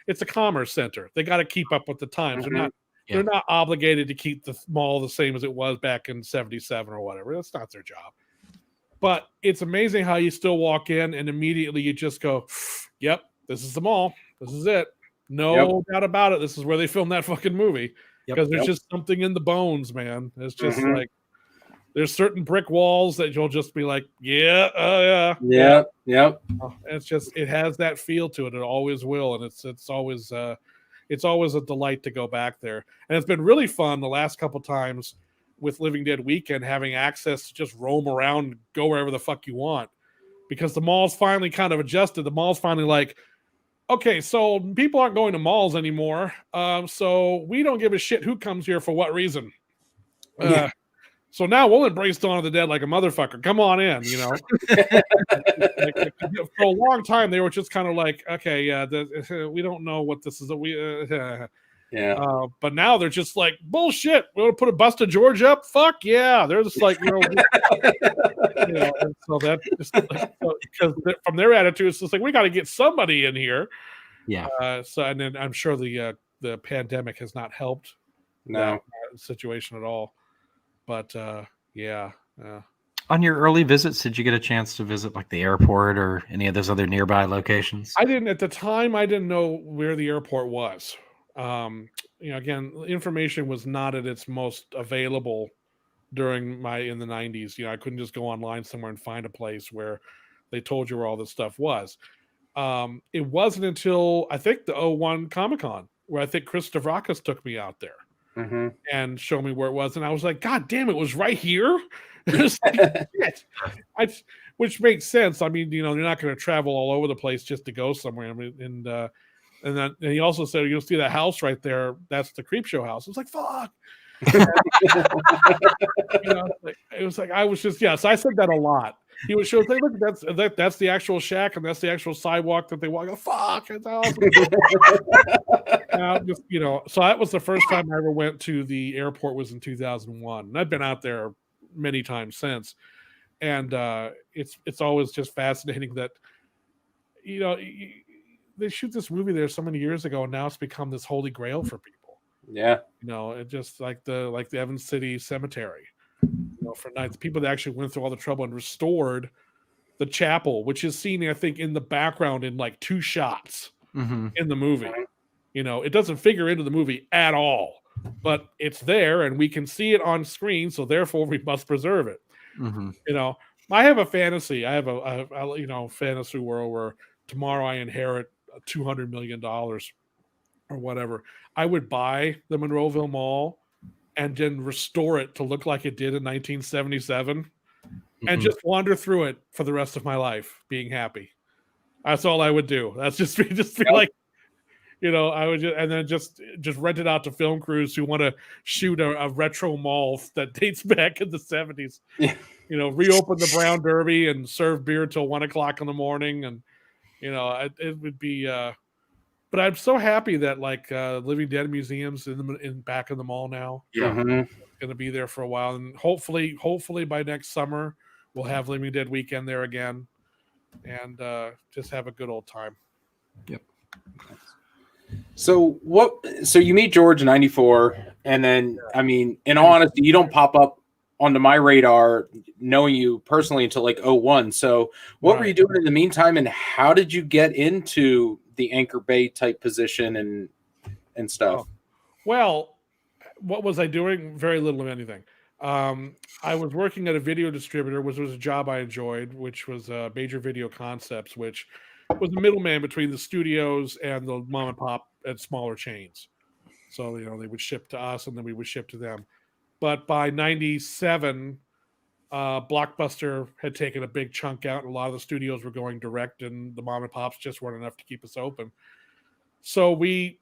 It's a commerce center. They got to keep up with the times. They're not obligated to keep the mall the same as it was back in 77 or whatever. That's not their job. But it's amazing how you still walk in and immediately you just go, yep, this is the mall. This is it. No doubt about it. This is where they filmed that fucking movie. Because there's just something in the bones, man. It's just like, there's certain brick walls that you'll just be like, yeah. It's just, it has that feel to it. It always will, and it's always a delight to go back there. And it's been really fun the last couple times with Living Dead Weekend, having access to just roam around, go wherever the fuck you want, because the mall's finally kind of adjusted. The mall's finally like, okay, so people aren't going to malls anymore, so we don't give a shit who comes here for what reason. So now we'll embrace Dawn of the Dead like a motherfucker. Come on in, for a long time, they were just kind of like, okay, we don't know what this is. But now they're just like, bullshit. We're going to put a Bust of George up? Fuck yeah. They're just like, so that just because from their attitude, it's just like, we got to get somebody in here. Yeah. And then I'm sure the pandemic has not helped that situation at all. But On your early visits, did you get a chance to visit like the airport or any of those other nearby locations? I didn't at the time. I didn't know where the airport was. Again, information was not at its most available during in the 90s. I couldn't just go online somewhere and find a place where they told you where all this stuff was. It wasn't until I think the '01 Comic-Con where I think Chris Stavrakis took me out there and showed me where it was, and I was like, God damn, it was right here. It's like, shit. Which makes sense. I mean, you're not going to travel all over the place just to go somewhere. I mean, and he also said, you'll see that house right there. That's the Creepshow house. It's like, fuck. It was like I was just So I said that a lot. He would show, say, look, that's the actual shack, and that's the actual sidewalk that they walk. Fuck, it's awesome. So that was the first time I ever went to the airport was in 2001, and I've been out there many times since. And it's always just fascinating that they shoot this movie there so many years ago, and now it's become this holy grail for people. Yeah, it just like the Evans City Cemetery. For nights, people that actually went through all the trouble and restored the chapel, which is seen, I think, in the background in like 2 shots in the movie. It doesn't figure into the movie at all, but it's there and we can see it on screen, so therefore we must preserve it. I have a fantasy. I have a fantasy world where tomorrow I inherit $200 million or whatever. I would buy the Monroeville Mall and then restore it to look like it did in 1977 and just wander through it for the rest of my life, being happy. That's all I would do. That's just be like, I would just rent it out to film crews who want to shoot a retro mall that dates back in the 70s. Yeah. Reopen the Brown Derby and serve beer till 1 o'clock in the morning. And, it would be, but I'm so happy that Living Dead Museum's in back in the mall now. Yeah. Going to be there for a while. And hopefully by next summer, we'll have Living Dead Weekend there again and just have a good old time. Yep. So you meet George in 94, and then, I mean, in all honesty, you don't pop up onto my radar knowing you personally until like 01. So what were you doing in the meantime, and how did you get into the Anchor Bay type position and stuff? Well, what was I doing? Very little of anything. I was working at a video distributor, which was a job I enjoyed, which was Major Video Concepts, which was the middleman between the studios and the mom and pop and smaller chains. So, they would ship to us and then we would ship to them. But by 97, Blockbuster had taken a big chunk out, and a lot of the studios were going direct, and the mom and pops just weren't enough to keep us open. So we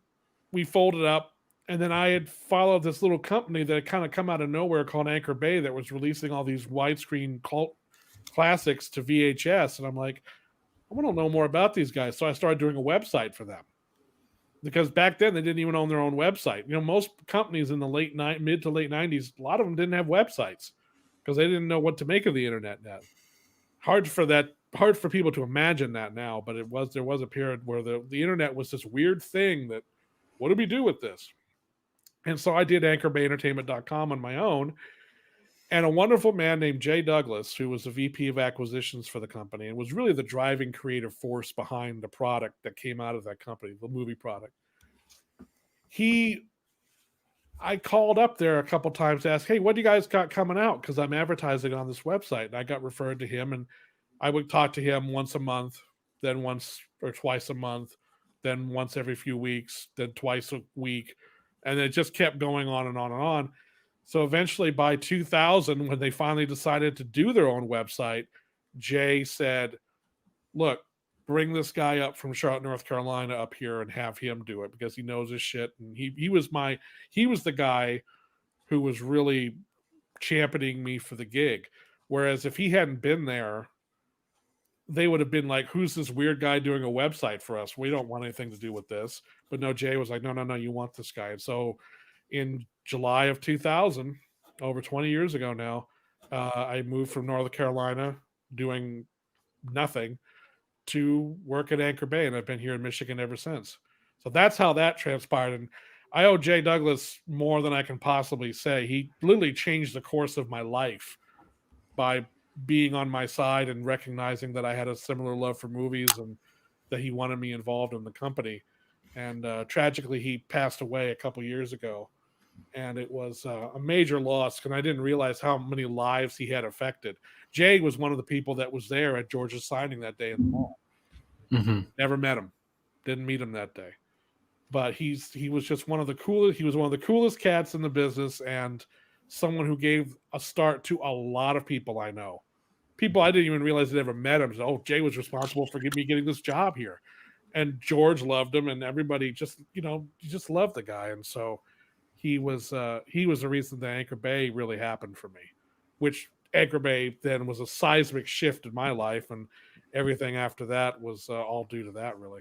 folded up, and then I had followed this little company that had kind of come out of nowhere called Anchor Bay that was releasing all these widescreen cult classics to VHS, and I'm like, I want to know more about these guys. So I started doing a website for them. Because back then they didn't even own their own website. Most companies in the mid to late 90s, a lot of them didn't have websites because they didn't know what to make of the internet now. Hard for people to imagine that now, but there was a period where the internet was this weird thing that, what do we do with this? And so I did anchorbayentertainment.com on my own. And a wonderful man named Jay Douglas, who was the VP of acquisitions for the company and was really the driving creative force behind the product that came out of that company, the movie product. I called up there a couple times to ask, hey, what do you guys got coming out? Because I'm advertising on this website. And I got referred to him, and I would talk to him once a month, then once or twice a month, then once every few weeks, then twice a week. And it just kept going on and on and on. So eventually by 2000, when they finally decided to do their own website, Jay said, look, bring this guy up from Charlotte, North Carolina up here and have him do it because he knows his shit. And he was the guy who was really championing me for the gig. Whereas if he hadn't been there, they would have been like, who's this weird guy doing a website for us? We don't want anything to do with this. But no, Jay was like, no, you want this guy. And so in July of 2000, over 20 years ago now, I moved from North Carolina doing nothing to work at Anchor Bay, and I've been here in Michigan ever since. So that's how that transpired. And I owe Jay Douglas more than I can possibly say. He literally changed the course of my life by being on my side and recognizing that I had a similar love for movies and that he wanted me involved in the company. And tragically, he passed away a couple years ago. And it was a major loss because I didn't realize how many lives he had affected. Jay was one of the people that was there at George's signing that day in the mall. Mm-hmm. Never met him. Didn't meet him that day. But he was just one of the coolest. He was one of the coolest cats in the business and someone who gave a start to a lot of people I know. People I didn't even realize had ever met him. So, oh, Jay was responsible for me getting this job here. And George loved him, and everybody just, just loved the guy. And so he was the reason that Anchor Bay really happened for me, which Anchor Bay then was a seismic shift in my life, and everything after that was all due to that, really.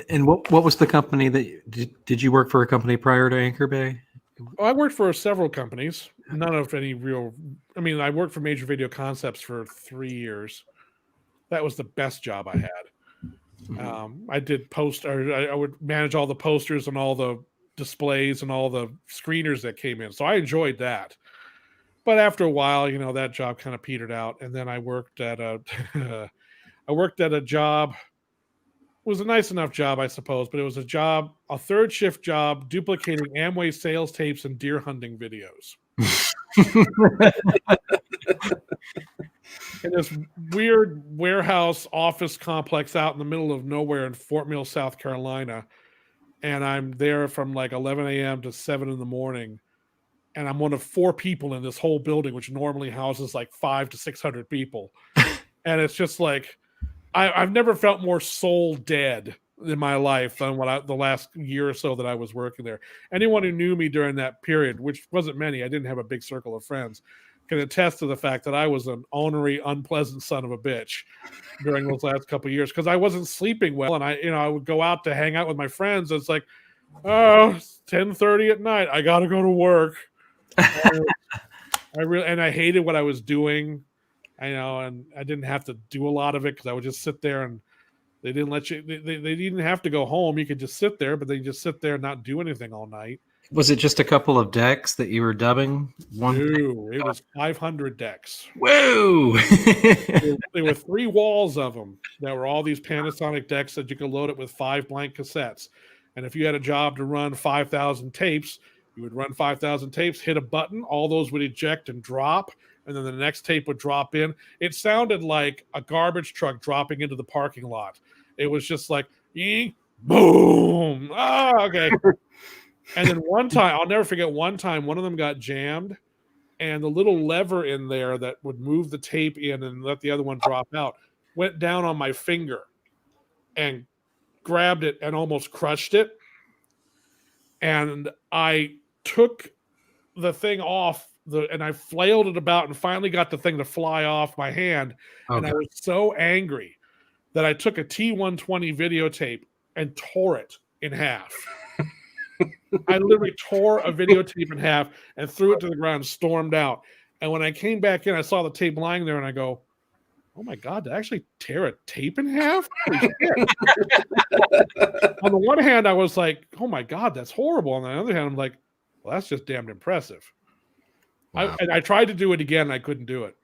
And what was the company that did you work for a company prior to Anchor Bay? Oh, I worked for several companies, none of any real. I mean, I worked for Major Video Concepts for 3 years. That was the best job I had. I did I would manage all the posters and all the displays and all the screeners that came in. So I enjoyed that. But after a while, that job kind of petered out. And then I worked at a job. It was a nice enough job, I suppose, but it was a third shift job duplicating Amway sales tapes and deer hunting videos. In this weird warehouse office complex out in the middle of nowhere in Fort Mill, South Carolina. And I'm there from like 11 a.m. to 7 in the morning. And I'm one of 4 people in this whole building, which normally houses like 500 to 600 people. And it's just like, I've never felt more soul dead in my life than the last year or so that I was working there. Anyone who knew me during that period, which wasn't many, I didn't have a big circle of friends, can attest to the fact that I was an ornery, unpleasant son of a bitch during those last couple of years because I wasn't sleeping well, and I would go out to hang out with my friends. It's like, it's 10:30 at night. I got to go to work. I hated what I was doing. And I didn't have to do a lot of it because I would just sit there and they didn't let you. They didn't have to go home. You could just sit there, but they just sit there and not do anything all night. Was it just a couple of decks that you were dubbing? It was 500 decks. Whoa! There were 3 walls of them that were all these Panasonic decks that you could load it with 5 blank cassettes. And if you had a job to run 5,000 tapes, you would run 5,000 tapes, hit a button, all those would eject and drop, and then the next tape would drop in. It sounded like a garbage truck dropping into the parking lot. It was just like, boom. Okay. And then one time, I'll never forget one time, one of them got jammed, and the little lever in there that would move the tape in and let the other one drop out went down on my finger and grabbed it and almost crushed it. And I took the thing off and I flailed it about and finally got the thing to fly off my hand. Okay. And I was so angry that I took a T120 videotape and tore it in half. I literally tore a videotape in half and threw it to the ground and stormed out. And when I came back in, I saw the tape lying there and I go, oh my God, did I actually tear a tape in half? On the one hand, I was like, oh my God, that's horrible. On the other hand, I'm like, well, that's just damned impressive. Wow. I tried to do it again. And I couldn't do it.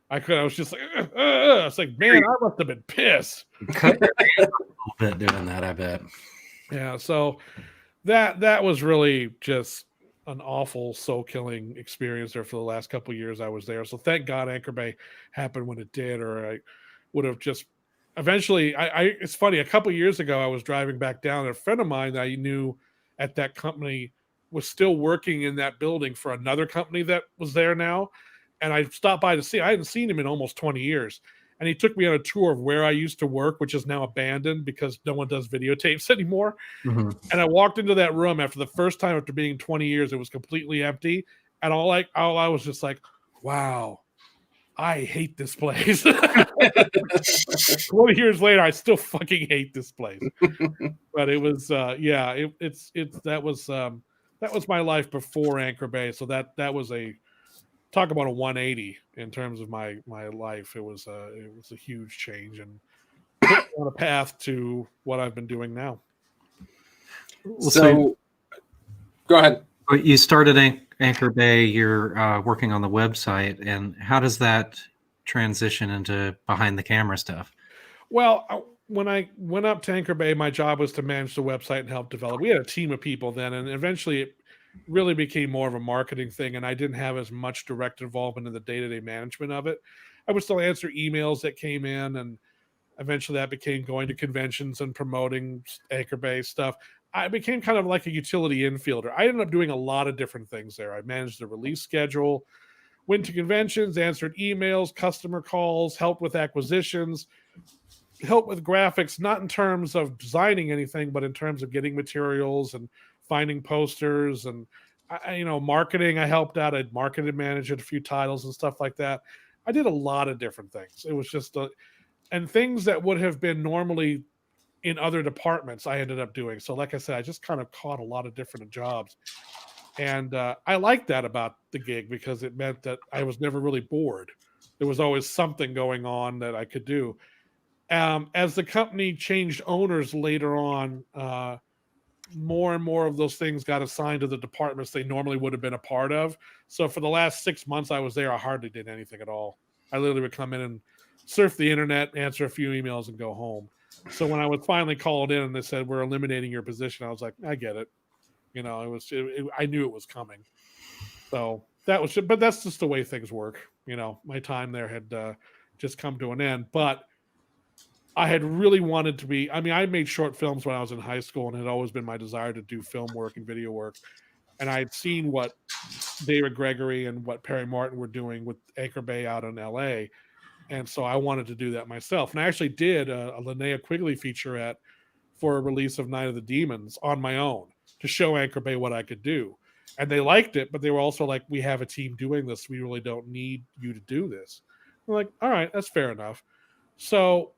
I was just like, it's like, man, I must have been pissed. Cut your hand a little bit doing that, I bet. Yeah. So that was really just an awful soul-killing experience there for the last couple of years I was there. So thank God Anchor Bay happened when it did, or I would have just eventually. It's funny. A couple of years ago, I was driving back down, and a friend of mine that I knew at that company was still working in that building for another company that was there now. And I stopped by to see. I hadn't seen him in almost 20 years. And he took me on a tour of where I used to work, which is now abandoned because no one does videotapes anymore. Mm-hmm. And I walked into that room after the first time after being 20 years. It was completely empty. And all I was just like, wow, I hate this place. 20 years later, I still fucking hate this place. But it was, that was my life before Anchor Bay. So that was talk about a 180 in terms of my life. It was a huge change and put me on a path to what I've been doing now. So go ahead. You started Anchor Bay, you're working on the website, and how does that transition into behind the camera stuff? Well, when I went up to Anchor Bay, my job was to manage the website and help develop. We had a team of people then, and eventually it really became more of a marketing thing, and I didn't have as much direct involvement in the day-to-day management of it. I would still answer emails that came in, and eventually that became going to conventions and promoting Anchor Bay stuff. I became kind of like a utility infielder. I ended up doing a lot of different things there. I managed the release schedule, went to conventions, answered emails, customer calls, helped with acquisitions, help with graphics, not in terms of designing anything, but in terms of getting materials and finding posters and marketing. I helped out. I marketed, managed a few titles and stuff like that. I did a lot of different things. It was just and things that would have been normally in other departments, I ended up doing. So, like I said, I just kind of caught a lot of different jobs, and I liked that about the gig because it meant that I was never really bored. There was always something going on that I could do. As the company changed owners later on, more and more of those things got assigned to the departments they normally would have been a part of. So for the last 6 months I was there, I hardly did anything at all. I literally would come in and surf the internet, answer a few emails, and go home. So when I was finally called in and they said, we're eliminating your position, I was like, I get it. I knew it was coming. So that was, but that's just the way things work. My time there had just come to an end. But I had really wanted to be. I mean, I made short films when I was in high school, and it had always been my desire to do film work and video work. And I had seen what David Gregory and what Perry Martin were doing with Anchor Bay out in LA. And so I wanted to do that myself. And I actually did a Linnea Quigley featurette for a release of Night of the Demons on my own to show Anchor Bay what I could do. And they liked it, but they were also like, we have a team doing this. We really don't need you to do this. I'm like, all right, that's fair enough. So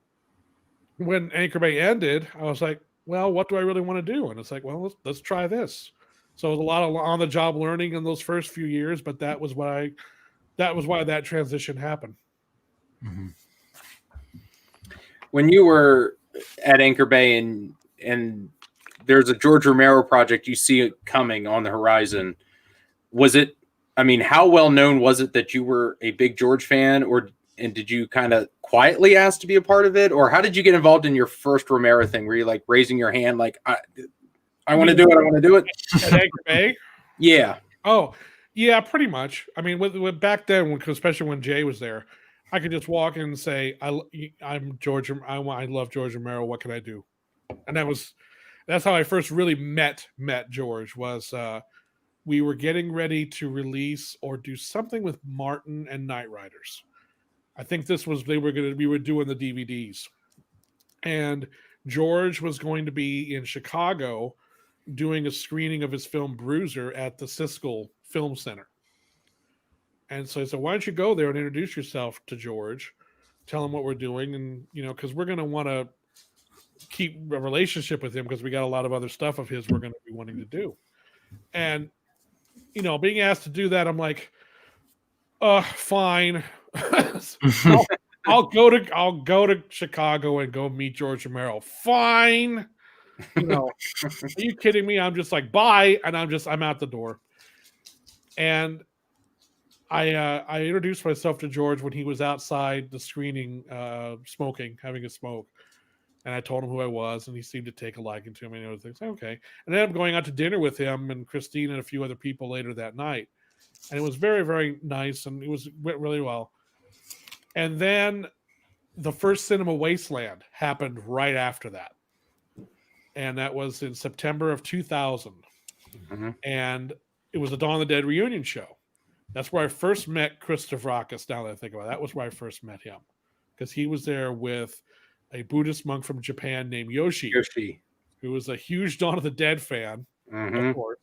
when Anchor Bay ended, I was like, well, what do I really want to do? And it's like, well, let's try this. So it was a lot of on the job learning in those first few years, but that was why that transition happened. Mm-hmm. When you were at Anchor Bay and there's a George Romero project you see it coming on the horizon, was it, I mean, how well known was it that you were a big George fan, and did you kind of quietly ask to be a part of it? Or how did you get involved in your first Romero thing? Were you like raising your hand, like, I want to do it. I want to do it. At Anchor Bay? Yeah. Oh, yeah, pretty much. I mean, with back then, especially when Jay was there, I could just walk in and say, I'm George. I love George Romero. What can I do? And that's how I first really met George. Was we were getting ready to release or do something with Martin and Night Riders. I think this was we were doing the DVDs, and George was going to be in Chicago doing a screening of his film Bruiser at the Siskel Film Center. And so I said, why don't you go there and introduce yourself to George, tell him what we're doing, and because we're going to want to keep a relationship with him because we got a lot of other stuff of his we're going to be wanting to do. And being asked to do that, I'm like, fine. I'll go to Chicago and go meet George Romero. Fine. Are you kidding me? I'm just like, bye, and I'm out the door. And I introduced myself to George when he was outside the screening, having a smoke. And I told him who I was, and he seemed to take a liking to me and everything. So, okay. And then I'm going out to dinner with him and Christine and a few other people later that night. And it was very, very nice, and went really well. And then the first Cinema Wasteland happened right after that. And that was in September of 2000. Mm-hmm. And it was a Dawn of the Dead reunion show. That's where I first met Chris Stavrakis, now that I think about it. That was where I first met him. Because he was there with a Buddhist monk from Japan named Yoshi, who was a huge Dawn of the Dead fan, of course.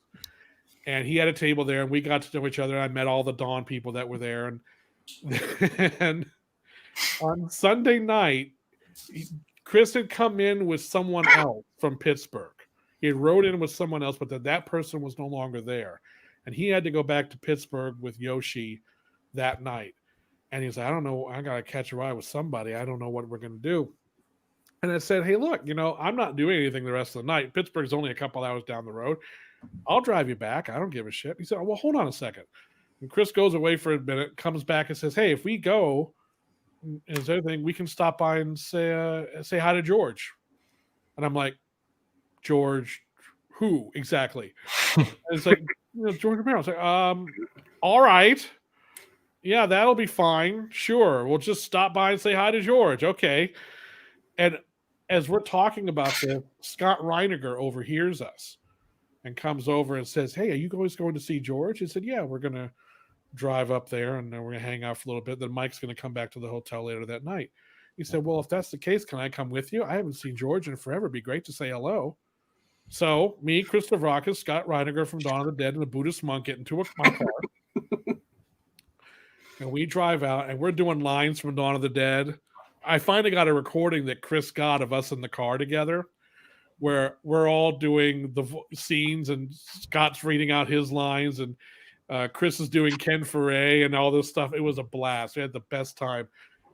And he had a table there, and we got to know each other. I met all the Dawn people that were there. And on Sunday night, Chris had come in with someone else from Pittsburgh. He had rode in with someone else, but that person was no longer there. And he had to go back to Pittsburgh with Yoshi that night. And he's like, I don't know. I got to catch a ride with somebody. I don't know what we're going to do. And I said, hey, look, I'm not doing anything the rest of the night. Pittsburgh's only a couple hours down the road. I'll drive you back. I don't give a shit. He said, well, hold on a second. And Chris goes away for a minute, comes back and says, hey, if we go, is there anything we can stop by and say hi to George? And I'm like, George, who exactly? And it's like, George Romero. It's like, all right. Yeah, that'll be fine. Sure. We'll just stop by and say hi to George. Okay. And as we're talking about this, Scott Reiniger overhears us and comes over and says, hey, are you guys going to see George? He said, yeah, we're going to drive up there and then we're going to hang out for a little bit. Then Mike's going to come back to the hotel later that night. He said, well, if that's the case, can I come with you? I haven't seen George in forever. It'd be great to say hello. So me, Christopher Rockus, Scott Reiniger from Dawn of the Dead, and a Buddhist monk get into my car. And we drive out and we're doing lines from Dawn of the Dead. I finally got a recording that Chris got of us in the car together where we're all doing the scenes and Scott's reading out his lines and Chris is doing Ken Foray and all this stuff. It was a blast. We had the best time.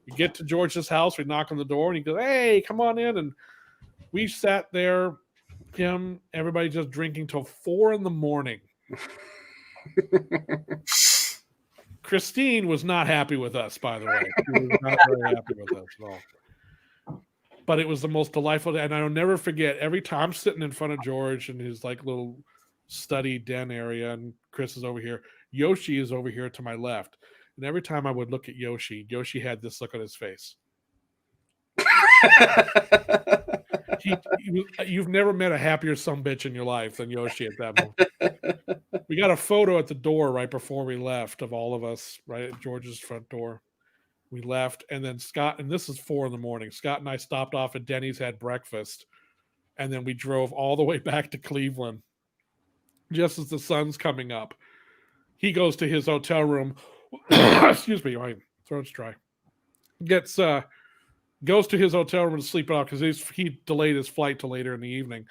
We get to George's house, we knock on the door and he goes, hey, come on in. And we sat there, him, everybody just drinking till 4 a.m. Christine was not happy with us, by the way. She was not very happy with us at all. But it was the most delightful day. And I'll never forget, every time I'm sitting in front of George in his like little study den area, and Chris is over here. Yoshi is over here to my left. And every time I would look at Yoshi, Yoshi had this look on his face. You've never met a happier sumbitch in your life than Yoshi at that moment. We got a photo at the door right before we left of all of us right at George's front door. We left, and then Scott, and this is 4 a.m. Scott and I stopped off at Denny's, had breakfast, and then we drove all the way back to Cleveland. Just as the sun's coming up, he goes to his hotel room. Excuse me, my throat's dry. Goes to his hotel room to sleep it off because he delayed his flight till later in the evening.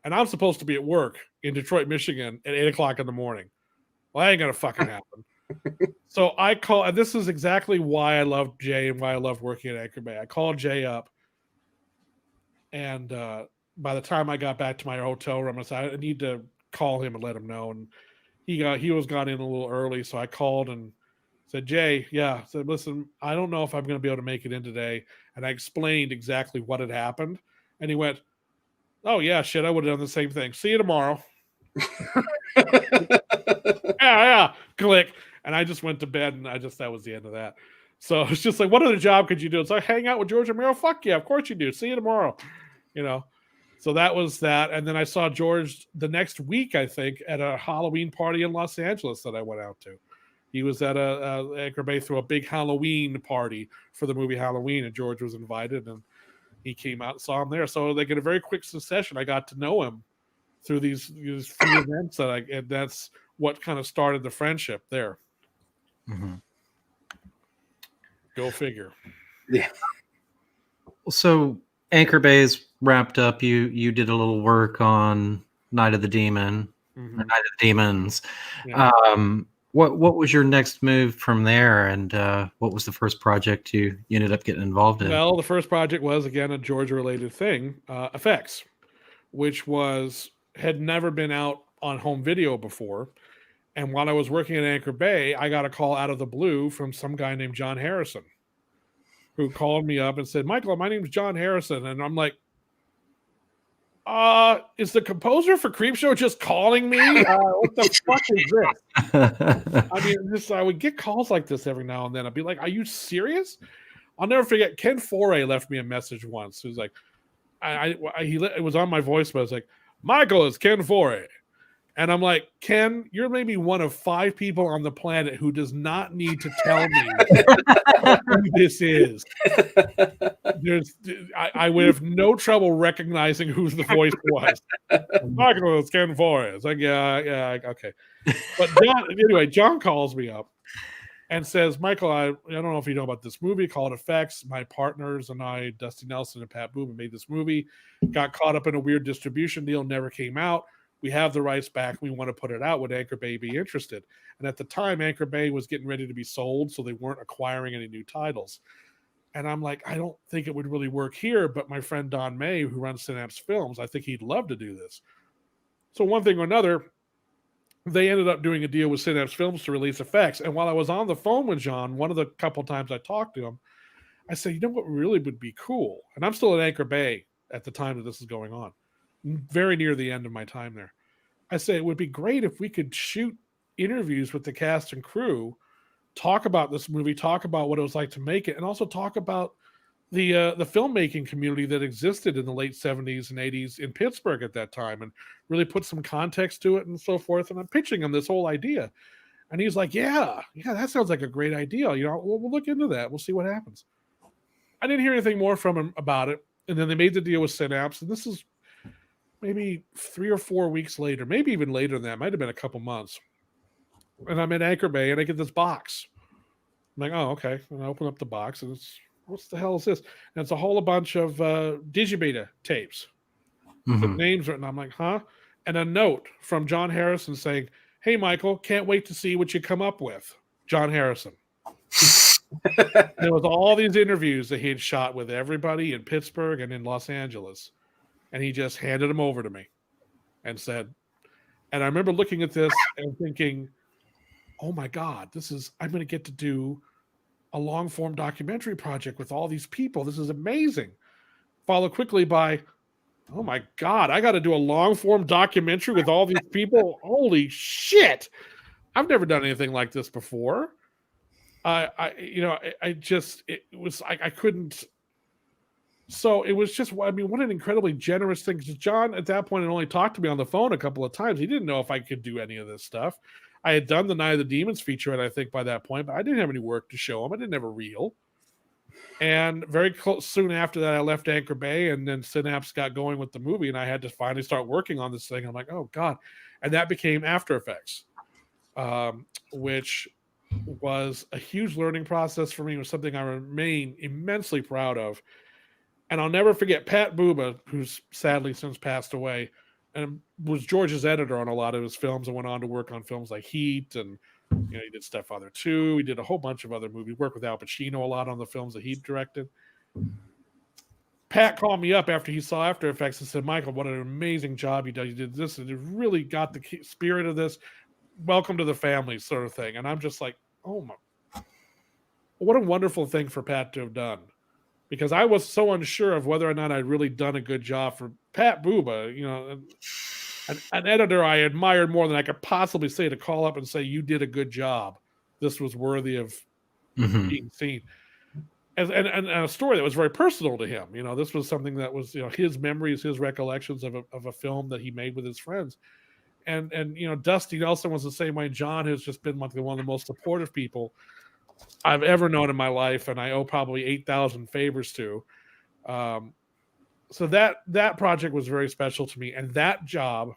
And I'm supposed to be at work in Detroit, Michigan at 8 o'clock in the morning. Well, that ain't going to fucking happen. So I call, and this is exactly why I love Jay and why I love working at Anchor Bay. I called Jay up, and by the time I got back to my hotel room, I said, I need to call him and let him know. And he was got in a little early, so I called and said, Jay, yeah. I said, listen, I don't know if I'm going to be able to make it in today. And I explained exactly what had happened. And he went, oh, yeah, shit, I would have done the same thing. See you tomorrow. yeah, click. And I just went to bed, and that was the end of that. So it's just like, what other job could you do? It's like, hang out with George Romero? Fuck yeah, of course you do. See you tomorrow. So that was that. And then I saw George the next week, I think, at a Halloween party in Los Angeles that I went out to. He was at Anchor Bay through a big Halloween party for the movie Halloween, and George was invited, and he came out and saw him there. So like in a very quick succession, I got to know him through these few events and that's what kind of started the friendship there. Mm-hmm. Go figure. Yeah. So Anchor Bay's wrapped up. You did a little work on Night of the Demon, Mm-hmm. or Night of the Demons. Yeah. What was your next move from there, and what was the first project you ended up getting involved in? Well, the first project was, again, a Georgia-related thing, Effects, which had never been out on home video before. And while I was working at Anchor Bay, I got a call out of the blue from some guy named John Harrison, who called me up and said, Michael, my name's John Harrison. And I'm like, is the composer for Creepshow just calling me? What the fuck is this? I mean, I would get calls like this every now and then. I'd be like, are you serious? I'll never forget, Ken Foray left me a message once. He was like, it was on my voicemail. It was like, Michael, it's Ken Foray. And I'm like, Ken, you're maybe one of 5 people on the planet who does not need to tell me who this is. I would have no trouble recognizing who the voice was. Michael, it's Ken Foray. It's like, yeah, okay. But John calls me up and says, Michael, I don't know if you know about this movie called Effects. My partners and I, Dusty Nelson and Pat Boobin, made this movie. Got caught up in a weird distribution deal, never came out. We have the rights back. We want to put it out. Would Anchor Bay be interested? And at the time, Anchor Bay was getting ready to be sold, so they weren't acquiring any new titles. And I'm like, I don't think it would really work here, but my friend Don May, who runs Synapse Films, I think he'd love to do this. So one thing or another, they ended up doing a deal with Synapse Films to release effects. And while I was on the phone with John, one of the couple times I talked to him, I said, you know what really would be cool? And I'm still at Anchor Bay at the time that this is going on, very near the end of my time there. I say it would be great if we could shoot interviews with the cast and crew, talk about this movie, talk about what it was like to make it, and also talk about the filmmaking community that existed in the late 70s and 80s in Pittsburgh at that time, and really put some context to it and so forth. And I'm pitching him this whole idea. And he's like, yeah, that sounds like a great idea. We'll look into that. We'll see what happens. I didn't hear anything more from him about it. And then they made the deal with Synapse. And this is maybe 3 or 4 weeks later, maybe even later than that. Might have been a couple months. And I'm in Anchor Bay and I get this box. I'm like, oh, okay. And I open up the box and it's, what's the hell is this? And it's a whole bunch of Digibeta tapes with names written. I'm like, huh? And a note from John Harrison saying, hey, Michael, can't wait to see what you come up with. John Harrison. There was all these interviews that he had shot with everybody in Pittsburgh and in Los Angeles. And he just handed them over to me and said, and I remember looking at this and thinking, oh my God, I'm going to get to do a long form documentary project with all these people. This is amazing. Followed quickly by, oh my God, I got to do a long form documentary with all these people. Holy shit. I've never done anything like this before. I couldn't. So it was just, I mean, what an incredibly generous thing. John at that point had only talked to me on the phone a couple of times. He didn't know if I could do any of this stuff. I had done the Night of the Demons featurette, I think, by that point, but I didn't have any work to show him. I didn't have a reel. And very soon after that, I left Anchor Bay, and then Synapse got going with the movie, and I had to finally start working on this thing. I'm like, oh God. And that became After Effects, which was a huge learning process for me. It was something I remain immensely proud of. And I'll never forget Pat Buba, who's sadly since passed away, and was George's editor on a lot of his films and went on to work on films like Heat, and he did Stepfather 2. He did a whole bunch of other movies. Worked with Al Pacino a lot on the films that he directed. Pat called me up after he saw After Effects and said, Michael, what an amazing job you did. You did this, and it really got the spirit of this. Welcome to the family sort of thing. And I'm just like, oh my, what a wonderful thing for Pat to have done. Because I was so unsure of whether or not I'd really done a good job for Pat Buba, an editor I admired more than I could possibly say, to call up and say, you did a good job. This was worthy of being seen. And a story that was very personal to him. This was something that was, his memories, his recollections of a film that he made with his friends. And Dusty Nelson was the same way. John has just been one of the most supportive people I've ever known in my life, and I owe probably 8,000 favors to. So that project was very special to me, and that job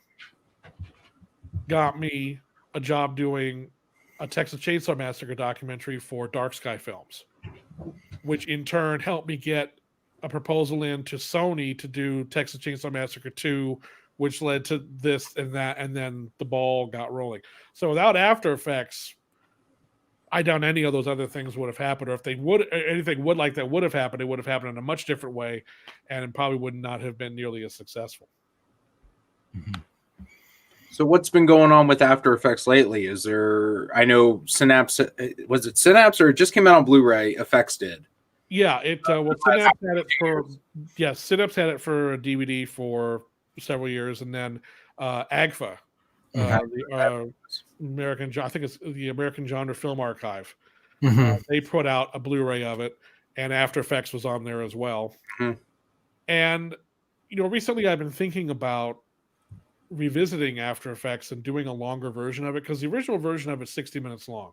got me a job doing a Texas Chainsaw Massacre documentary for Dark Sky Films, which in turn helped me get a proposal in to Sony to do Texas Chainsaw Massacre 2, which led to this and that, and then the ball got rolling. So without After Effects, I doubt any of those other things would have happened, or if they would, anything would like that would have happened, it would have happened in a much different way, and it probably would not have been nearly as successful. So what's been going on with After Effects lately? I know Synapse, was it Synapse, or it just came out on Blu-ray? Effects did. Yeah, Synapse had it for a DVD for several years, and then AGFA, the American, I think it's the American Genre Film Archive. They put out a Blu-ray of it, and After Effects was on there as well. And recently I've been thinking about revisiting After Effects and doing a longer version of it, because the original version of it's 60 minutes long,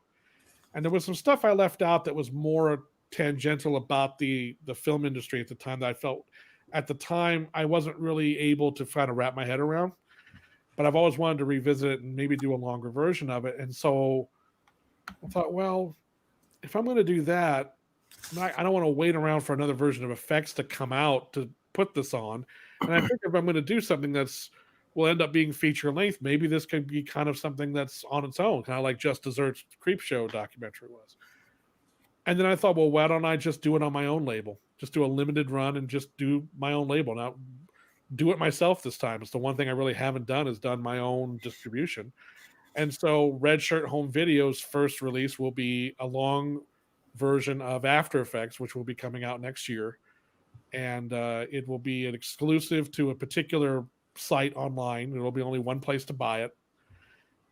and there was some stuff I left out that was more tangential about the film industry at the time, that I felt at the time I wasn't really able to kind of wrap my head around. But I've always wanted to revisit it and maybe do a longer version of it. And so I thought, well, if I'm going to do that, I don't want to wait around for another version of Effects to come out to put this on. And I think if I'm going to do something will end up being feature length, maybe this could be kind of something that's on its own, kind of like Just Dessert's Creep Show documentary was. And then I thought, well, why don't I just do it on my own label? Just do a limited run and just do my own label. Now, do it myself this time. It's the one thing I really haven't done, is done my own distribution. And so Red Shirt Home Video's first release will be a long version of After Effects, which will be coming out next year. And it will be an exclusive to a particular site online. There will be only one place to buy it.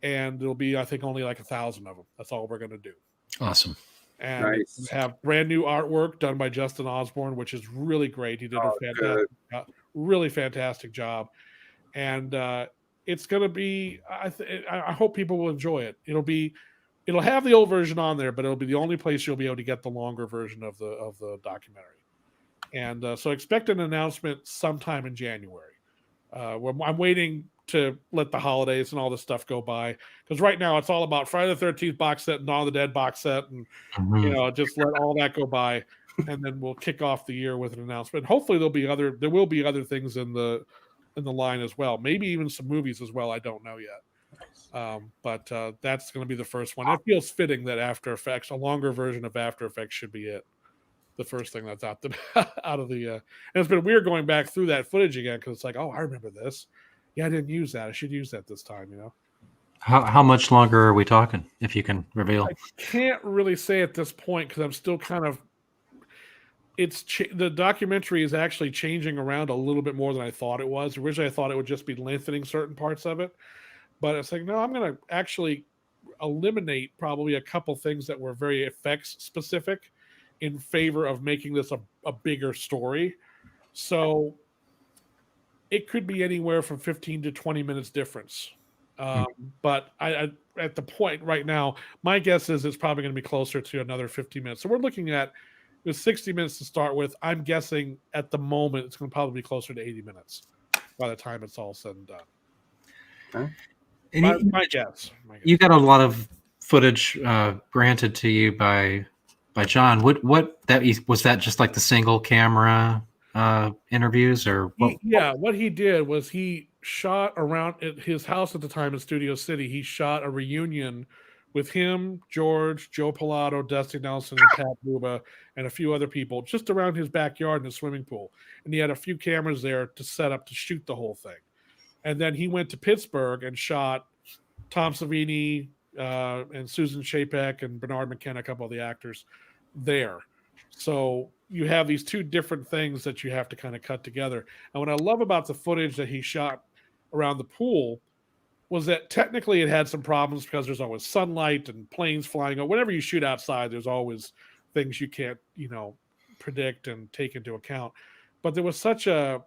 And it'll be, I think, only like 1,000 of them. That's all we're going to do. Awesome. And Nice. have brand new artwork done by Justin Osborne, which is really great. He did really fantastic job. And it's going to be, I hope people will enjoy it. It'll have the old version on there, but it'll be the only place you'll be able to get the longer version of the documentary. And so expect an announcement sometime in January. I'm waiting to let the holidays and all this stuff go by, because right now it's all about Friday the 13th box set and Dawn of the Dead box set, and just let all that go by, and then we'll kick off the year with an announcement. Hopefully there will be other things in the line as well, maybe even some movies as well. I don't know yet. But that's going to be the first one. It feels fitting that After Effects, a longer version of After Effects, should be it. The first thing that's out of the and it's been weird going back through that footage again, because it's like, oh, I remember this. Yeah, I didn't use that. I should use that this time. How much longer are we talking, if you can reveal? I can't really say at this point, because I'm still kind of. The documentary is actually changing around a little bit more than I thought it was. Originally, I thought it would just be lengthening certain parts of it, but it's like, no, I'm going to actually eliminate probably a couple things that were very effects specific in favor of making this a bigger story. So it could be anywhere from 15 to 20 minutes difference. But I at the point right now, my guess is it's probably going to be closer to another 50 minutes. So we're looking at, it was 60 minutes to start with. I'm guessing at the moment it's going to probably be closer to 80 minutes by the time it's all said and done. Okay. My guess. You got a lot of footage granted to you by John. What was that just like the single camera interviews, or what? What he did was he shot around at his house at the time in Studio City. He shot a reunion with him, George, Joe Pilato, Dusty Nelson, and Pat Buba, and a few other people just around his backyard in the swimming pool. And he had a few cameras there to set up to shoot the whole thing. And then he went to Pittsburgh and shot Tom Savini and Susan Chapek and Bernard McKenna, a couple of the actors there. So you have these two different things that you have to kind of cut together. And what I love about the footage that he shot around the pool was that technically it had some problems, because there's always sunlight and planes flying over. Whenever you shoot outside, there's always things you can't, predict and take into account. But there was such a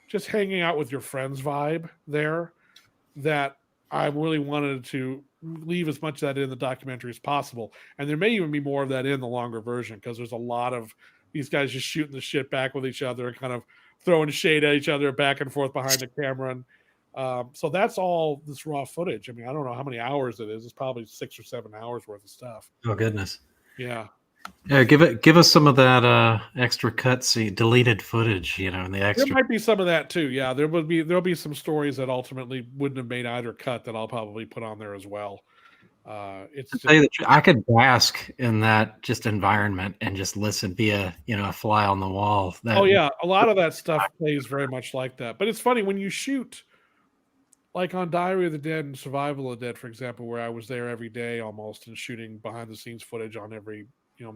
just hanging out with your friends vibe there that I really wanted to leave as much of that in the documentary as possible. And there may even be more of that in the longer version, because there's a lot of these guys just shooting the shit back with each other and kind of throwing shade at each other back and forth behind the camera. And so that's all this raw footage. I mean, I don't know how many hours it is. It's probably 6 or 7 hours worth of stuff. Oh, goodness. Yeah. Yeah, give us some of that extra cutscene, deleted footage, and the extra. There might be some of that too. Yeah, there'll be some stories that ultimately wouldn't have made either cut that I'll probably put on there as well. It's just, I could bask in that just environment and just listen, be a fly on the wall. A lot of that stuff plays very much like that. But it's funny when you shoot, like on Diary of the Dead and Survival of the Dead, for example, where I was there every day almost and shooting behind the scenes footage on every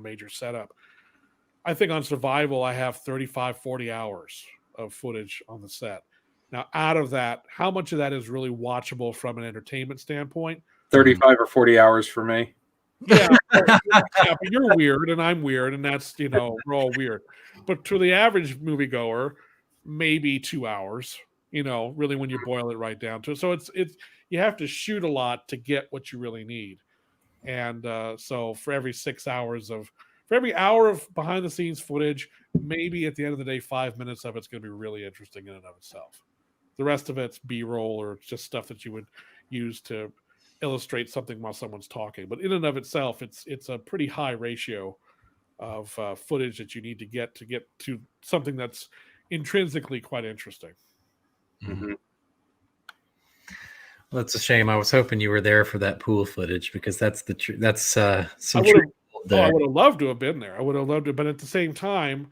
major setup. I think on Survival I have 35, 40 hours of footage on the set. Now, out of that, how much of that is really watchable from an entertainment standpoint? 35 or 40 hours for me. Yeah, but you're weird and I'm weird, and that's we're all weird. But to the average moviegoer, maybe 2 hours. Really, when you boil it right down to it. So it's you have to shoot a lot to get what you really need. And so for every 6 hours for every hour of behind the scenes footage, maybe at the end of the day, 5 minutes of it's going to be really interesting in and of itself. The rest of it's B-roll or just stuff that you would use to illustrate something while someone's talking. But in and of itself, it's a pretty high ratio of footage that you need to get to something that's intrinsically quite interesting. Mm-hmm. Well, it's a shame. I was hoping you were there for that pool footage, because that's some I would have loved to have been there. I would have loved to, but at the same time,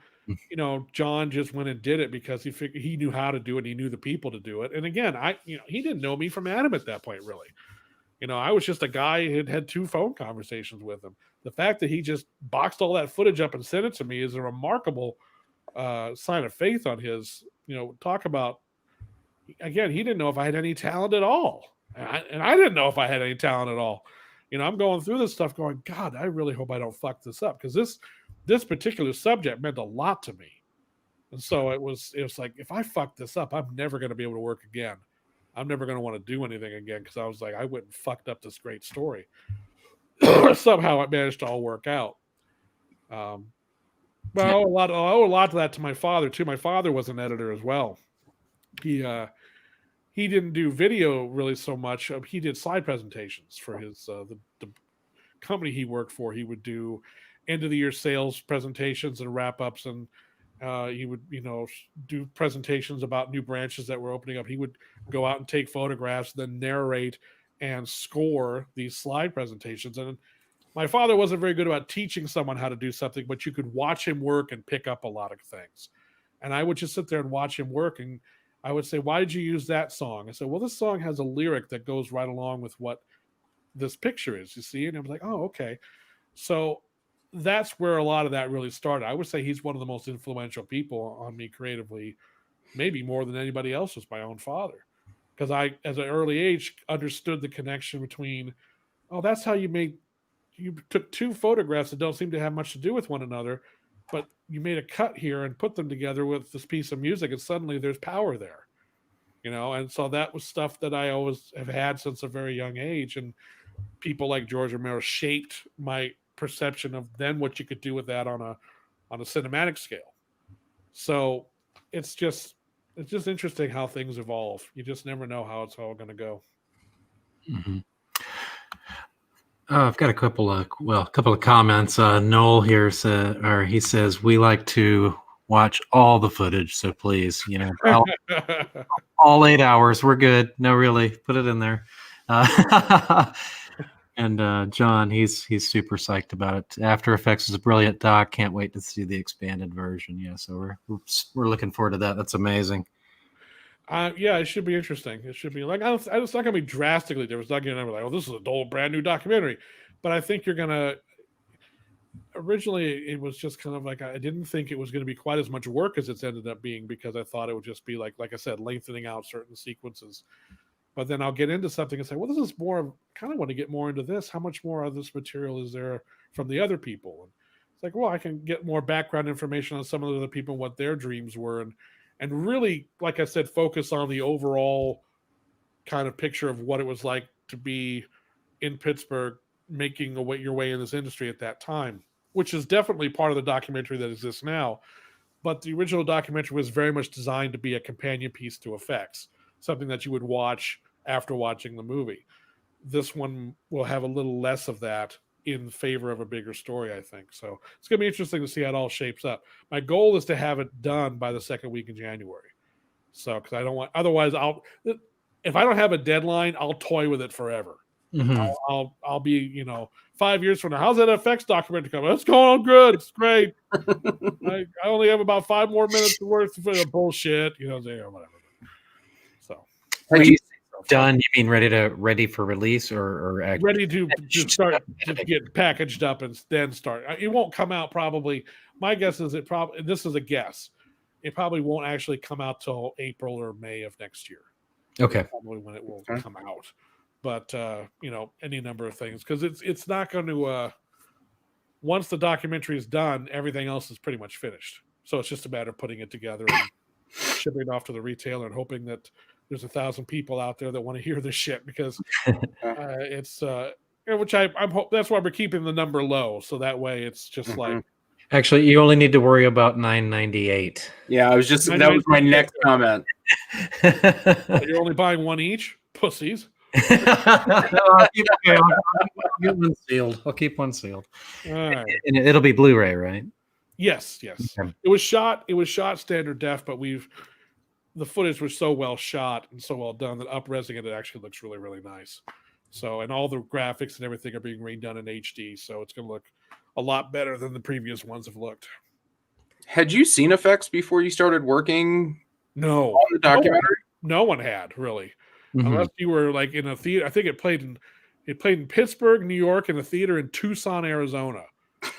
John just went and did it because he knew how to do it. And he knew the people to do it. And again, he didn't know me from Adam at that point, really. I was just a guy who had 2 phone conversations with him. The fact that he just boxed all that footage up and sent it to me is a remarkable sign of faith on his. Talk about, again, he didn't know if I had any talent at all, and I didn't know if I had any talent at all. I'm going through this stuff, going, God, I really hope I don't fuck this up, because this particular subject meant a lot to me. And so it was like, if I fuck this up, I'm never going to be able to work again. I'm never going to want to do anything again, because I was like, I went and fucked up this great story. Somehow it managed to all work out. But I owe a lot to that to my father too. My father was an editor as well. He didn't do video really so much. He did slide presentations for his the company he worked for. He would do end of the year sales presentations and wrap ups, and he would do presentations about new branches that were opening up. He would go out and take photographs, then narrate and score these slide presentations. And my father wasn't very good about teaching someone how to do something, but you could watch him work and pick up a lot of things. And I would just sit there and watch him work, and I would say, why did you use that song? I said, well, this song has a lyric that goes right along with what this picture is, you see? And I was like, oh, okay. So that's where a lot of that really started. I would say he's one of the most influential people on me creatively, maybe more than anybody else, was my own father. Because I, as an early age, understood the connection between, oh, that's how you took 2 photographs that don't seem to have much to do with one another, but you made a cut here and put them together with this piece of music, and suddenly there's power there, and so that was stuff that I always have had since a very young age, and people like George Romero shaped my perception of then what you could do with that on a cinematic scale. So it's just interesting how things evolve. You just never know how it's all going to go. Mm-hmm. I've got a couple of comments. Noel here he says, we like to watch all the footage, so please, all 8 hours, we're good. No, really, put it in there. And John, he's super psyched about it. After Effects is a brilliant doc. Can't wait to see the expanded version. Yeah, so we're looking forward to that. That's amazing. Yeah, it should be interesting. It should be like, it's not going to be drastically different. It's not going to be like, oh, this is a brand new documentary. But I think you're going to. Originally, it was just kind of like, I didn't think it was going to be quite as much work as it's ended up being, because I thought it would just be like I said, lengthening out certain sequences. But then I'll get into something and say, well, this is more of, kind of want to get more into this. How much more of this material is there from the other people? And it's like, well, I can get more background information on some of the other people, what their dreams were, and really, like I said, focus on the overall kind of picture of what it was like to be in Pittsburgh, making your way in this industry at that time, which is definitely part of the documentary that exists now. But the original documentary was very much designed to be a companion piece to Effects, something that you would watch after watching the movie. This one will have a little less of that in favor of a bigger story, I think. So it's going to be interesting to see how it all shapes up. My goal is to have it done by the 2nd week in January. So, because I don't want, otherwise if I don't have a deadline, I'll toy with it forever. Mm-hmm. I'll be, 5 years from now, how's that Effects documentary coming? It's going on good. It's great. I only have about 5 more minutes to work for the bullshit, whatever. So, when you done, you mean ready for release or ready to start to get packaged up and then start? It won't come out probably. My guess is this is a guess. It probably won't actually come out till April or May of next year. Okay. Probably when it will come out. But any number of things, because it's not going to. Once the documentary is done, everything else is pretty much finished. So it's just a matter of putting it together and shipping it off to the retailer and hoping that there's 1,000 people out there that want to hear this shit, because it's which I'm hope that's why we're keeping the number low, so that way it's just like. Actually, you only need to worry about 998. Yeah, that was my next comment. You're only buying one each, pussies. I'll keep one sealed. All right. And it'll be Blu-ray, right? Yes. Okay. It was shot standard def, but the footage was so well shot and so well done that up-resing it actually looks really, really nice. So, and all the graphics and everything are being redone in HD, so it's going to look a lot better than the previous ones have looked. Had you seen Effects before you started working? No. On the documentary? No one had, really. Mm-hmm. Unless you were like in a theater. I think it played in It played in Pittsburgh, New York, and a theater in Tucson, Arizona.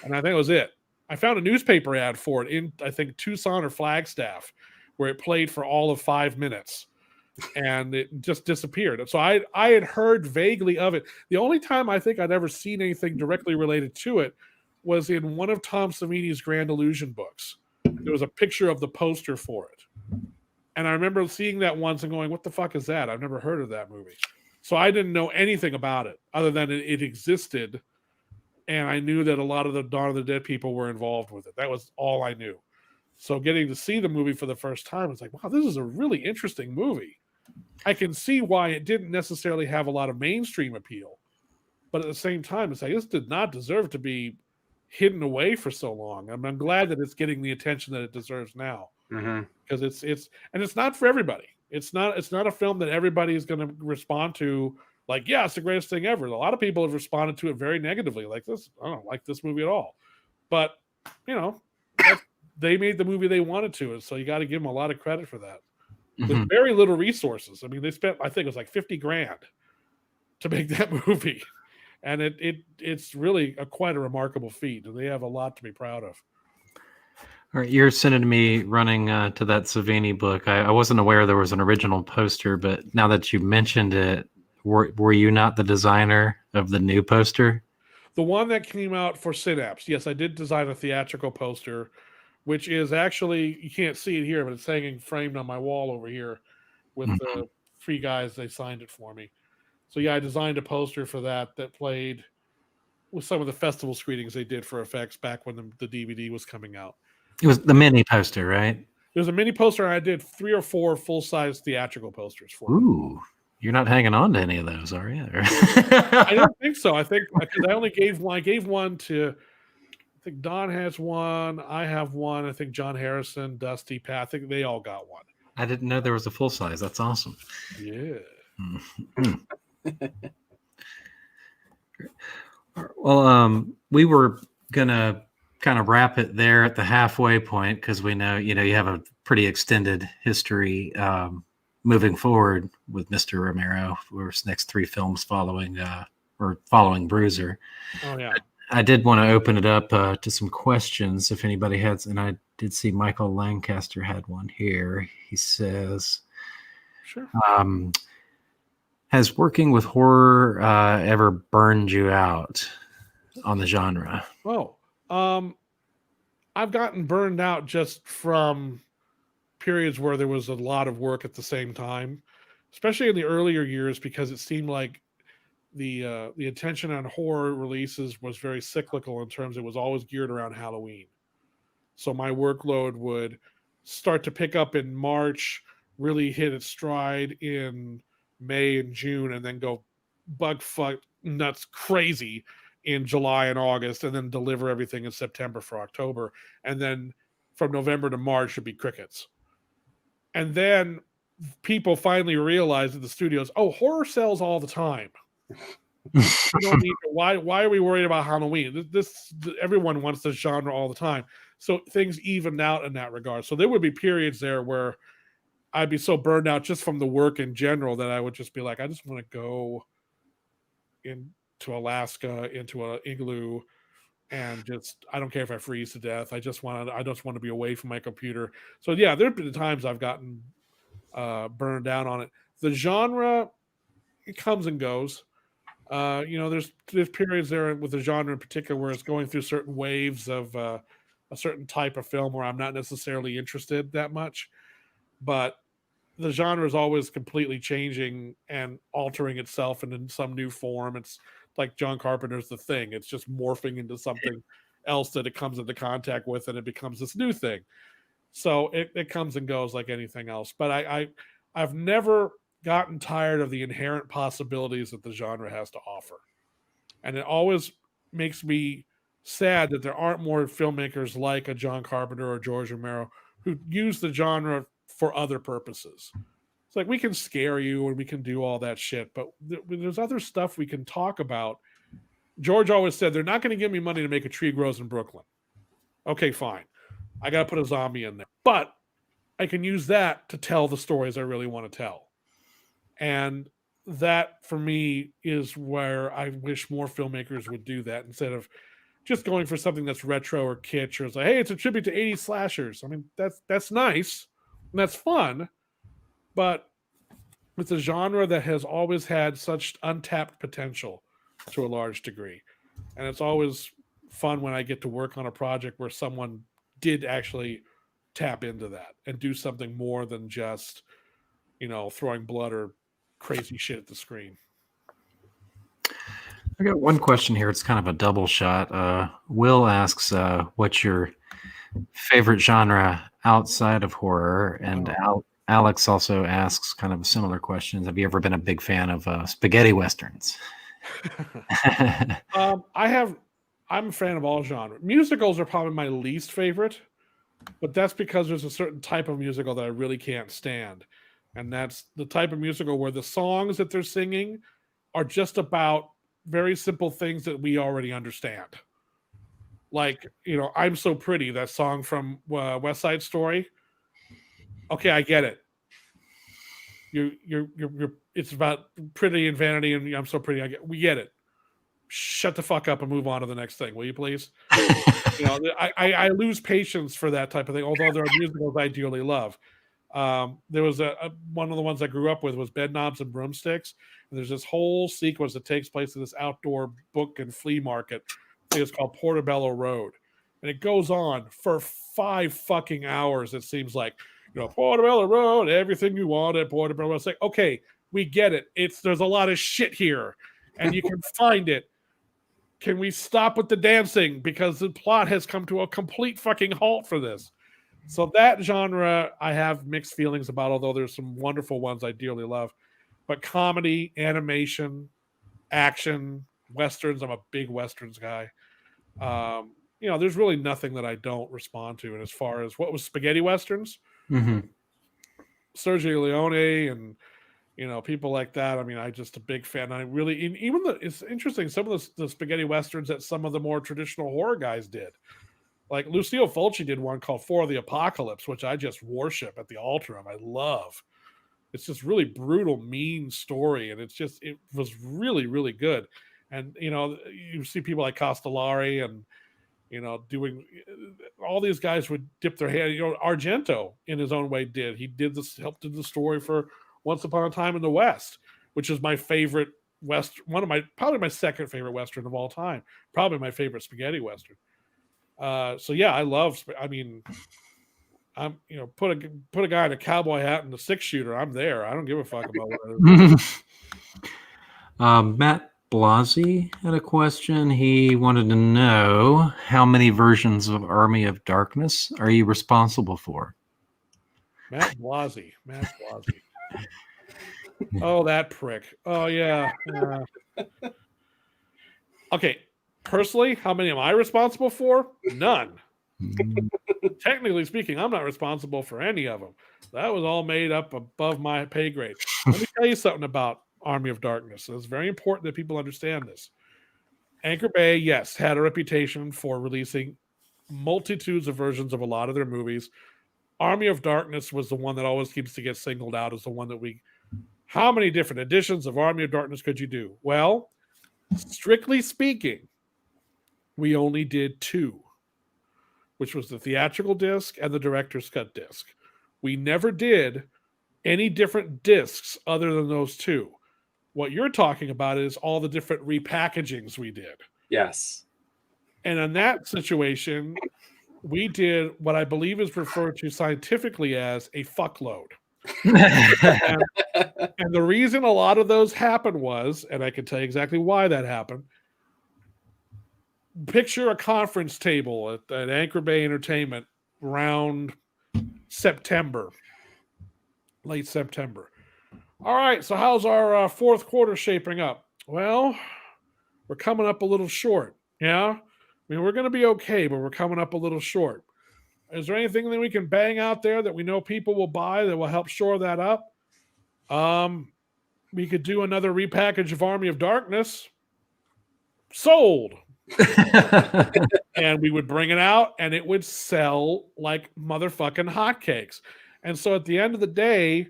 And I think it was it. I found a newspaper ad for it in, I think, Tucson or Flagstaff, where it played for all of 5 minutes. And it just disappeared. And so I had heard vaguely of it. The only time I think I'd ever seen anything directly related to it was in one of Tom Savini's Grand Illusion books. There was a picture of the poster for it. And I remember seeing that once and going, what the fuck is that? I've never heard of that movie. So I didn't know anything about it other than it existed. And I knew that a lot of the Dawn of the Dead people were involved with it. That was all I knew. So getting to see the movie for the first time, it's like, wow, this is a really interesting movie. I can see why it didn't necessarily have a lot of mainstream appeal. But at the same time, it's like, this did not deserve to be hidden away for so long. I'm glad that it's getting the attention that it deserves now. Because it's not for everybody. It's not a film that everybody is going to respond to like, yeah, it's the greatest thing ever. A lot of people have responded to it very negatively, like this. I don't like this movie at all. But they made the movie they wanted to, and so you got to give them a lot of credit for that. With very little resources. I mean, they spent, I think it was like $50,000 to make that movie, and it's really quite a remarkable feat. And they have a lot to be proud of. All right, you're sending me running to that Savini book. I wasn't aware there was an original poster, but now that you mentioned it, were you not the designer of the new poster? The one that came out for Synapse. Yes, I did design a theatrical poster, which is actually, you can't see it here, but it's hanging framed on my wall over here with the 3 guys. They signed it for me. So yeah, I designed a poster for that played with some of the festival screenings they did for effects back when the DVD was coming out. It was the mini poster, right? There's a mini poster, and I did 3 or 4 full-size theatrical posters for it. Ooh, you're not hanging on to any of those, are you? I don't think so. I think because I only gave one. I gave one to, I think Don has one. I have one. I think John Harrison, Dusty, Pat. I think they all got one. I didn't know there was a full size. That's awesome. Yeah. Well, we were gonna kind of wrap it there at the halfway point because we know, you have a pretty extended history moving forward with Mr. Romero for his next 3 films following Bruiser. Oh yeah. I did want to open it up to some questions if anybody has, and I did see Michael Lancaster had one here. He says, "Sure. Has working with horror ever burned you out on the genre?" Oh, I've gotten burned out just from periods where there was a lot of work at the same time, especially in the earlier years, because it seemed like the attention on horror releases was very cyclical in terms it was always geared around Halloween. So my workload would start to pick up in March, really hit its stride in May and June, and then go bug fuck nuts crazy in July and August, and then deliver everything in September for October. And then from November to March should be crickets. And then people finally realized at the studios, oh, horror sells all the time. You don't need to, why are we worried about Halloween? Everyone wants this genre all the time. So things evened out in that regard. So there would be periods there where I'd be so burned out just from the work in general that I would just be like, I just want to go into Alaska, into an igloo, and just, I don't care if I freeze to death. I just want to be away from my computer. So yeah, there have been times I've gotten burned down on it. The genre, it comes and goes. There's periods there with the genre in particular where it's going through certain waves of a certain type of film where I'm not necessarily interested that much, but the genre is always completely changing and altering itself in some new form. It's like John Carpenter's The Thing. It's just morphing into something else that it comes into contact with, and it becomes this new thing. So it comes and goes like anything else. But I've never gotten tired of the inherent possibilities that the genre has to offer. And it always makes me sad that there aren't more filmmakers like a John Carpenter or George Romero who use the genre for other purposes. It's like, we can scare you and we can do all that shit, but there's other stuff we can talk about. George always said, they're not going to give me money to make A Tree Grows in Brooklyn. Okay, fine. I got to put a zombie in there. But I can use that to tell the stories I really want to tell. And that for me is where I wish more filmmakers would do that instead of just going for something that's retro or kitsch or it's like, hey, it's a tribute to 80s slashers. I mean, that's nice and that's fun, but it's a genre that has always had such untapped potential to a large degree. And it's always fun when I get to work on a project where someone did actually tap into that and do something more than just, throwing blood or crazy shit at the screen. I got one question here. It's kind of a double shot. Will asks, what's your favorite genre outside of horror? And Alex also asks kind of similar questions. Have you ever been a big fan of spaghetti westerns? I'm a fan of all genres. Musicals are probably my least favorite, but that's because there's a certain type of musical that I really can't stand. And that's the type of musical where the songs that they're singing are just about very simple things that we already understand. Like, I'm So Pretty, that song from West Side Story. Okay, I get it. You're it's about pretty and vanity and I'm so pretty. We get it. Shut the fuck up and move on to the next thing, will you please? I lose patience for that type of thing, although there are musicals I dearly love. There was one of the ones I grew up with was Bed Knobs and Broomsticks. And there's this whole sequence that takes place in this outdoor book and flea market. I think it's called Portobello Road. And it goes on for 5 fucking hours, it seems like. Portobello Road, everything you want at Portobello Road. It's like, okay, we get it. There's a lot of shit here. And you can find it. Can we stop with the dancing? Because the plot has come to a complete fucking halt for this. So that genre I have mixed feelings about, although there's some wonderful ones I dearly love. But comedy, animation, action, westerns, I'm a big westerns guy. There's really nothing that I don't respond to. And as far as what was spaghetti westerns, Sergio Leone and people like that. I mean, I'm just a big fan. It's interesting. Some of the spaghetti westerns that some of the more traditional horror guys did. Like Lucio Fulci did one called For the Apocalypse, which I just worship at the altar of. I love. It's just really brutal, mean story, and it was really, really good. And you see people like Castellari and doing all these guys would dip their hand. Argento in his own way did. He helped do the story for Once Upon a Time in the West, which is my favorite Western, probably my second favorite Western of all time. Probably my favorite spaghetti Western. So yeah, I love. I mean, I'm put a guy in a cowboy hat and a 6-shooter. I'm there. I don't give a fuck about what it is. Matt Blasi had a question. He wanted to know how many versions of Army of Darkness are you responsible for? Matt Blasi. Oh, that prick. Oh yeah. Okay. Personally, how many am I responsible for? None. Technically speaking, I'm not responsible for any of them. That was all made up above my pay grade. Let me tell you something about Army of Darkness. It's very important that people understand this. Anchor Bay, yes, had a reputation for releasing multitudes of versions of a lot of their movies. Army of Darkness was the one that always seems to get singled out as the one that how many different editions of Army of Darkness could you do? Well, strictly speaking, we only did 2, which was the theatrical disc and the director's cut disc. We never did any different discs other than those 2. What you're talking about is all the different repackagings we did. Yes. And in that situation, we did what I believe is referred to scientifically as a fuckload. and the reason a lot of those happened was, and I can tell you exactly why that happened, picture a conference table at Anchor Bay Entertainment around September, late September. All right, so how's our fourth quarter shaping up? Well, we're coming up a little short. Yeah, I mean, we're going to be okay, but we're coming up a little short. Is there anything that we can bang out there that we know people will buy that will help shore that up? We could do another repackage of Army of Darkness. Sold. And we would bring it out and it would sell like motherfucking hotcakes. And so at the end of the day,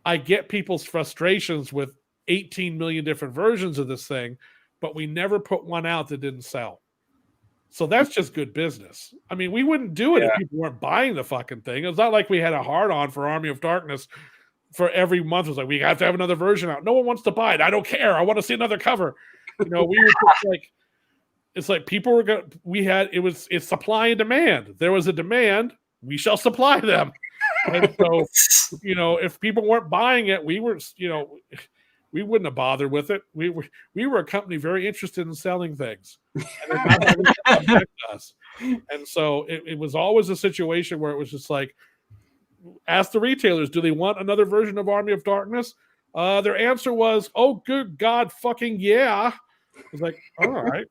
I get people's frustrations with 18 million different versions of this thing, but we never put one out that didn't sell. So that's just good business. I mean, we wouldn't do it if people weren't buying the fucking thing. It's not like we had a hard on for Army of Darkness for every month. It was like, we have to have another version out. No one wants to buy it. I don't care. I want to see another cover. We were just like, it's like people were going to, it's supply and demand. There was a demand, we shall supply them. And so, if people weren't buying it, we were, we wouldn't have bothered with it. We were a company very interested in selling things. And, us. And so it was always a situation where it was just like, ask the retailers, do they want another version of Army of Darkness? Their answer was, oh, good God, fucking yeah. I was like, all right.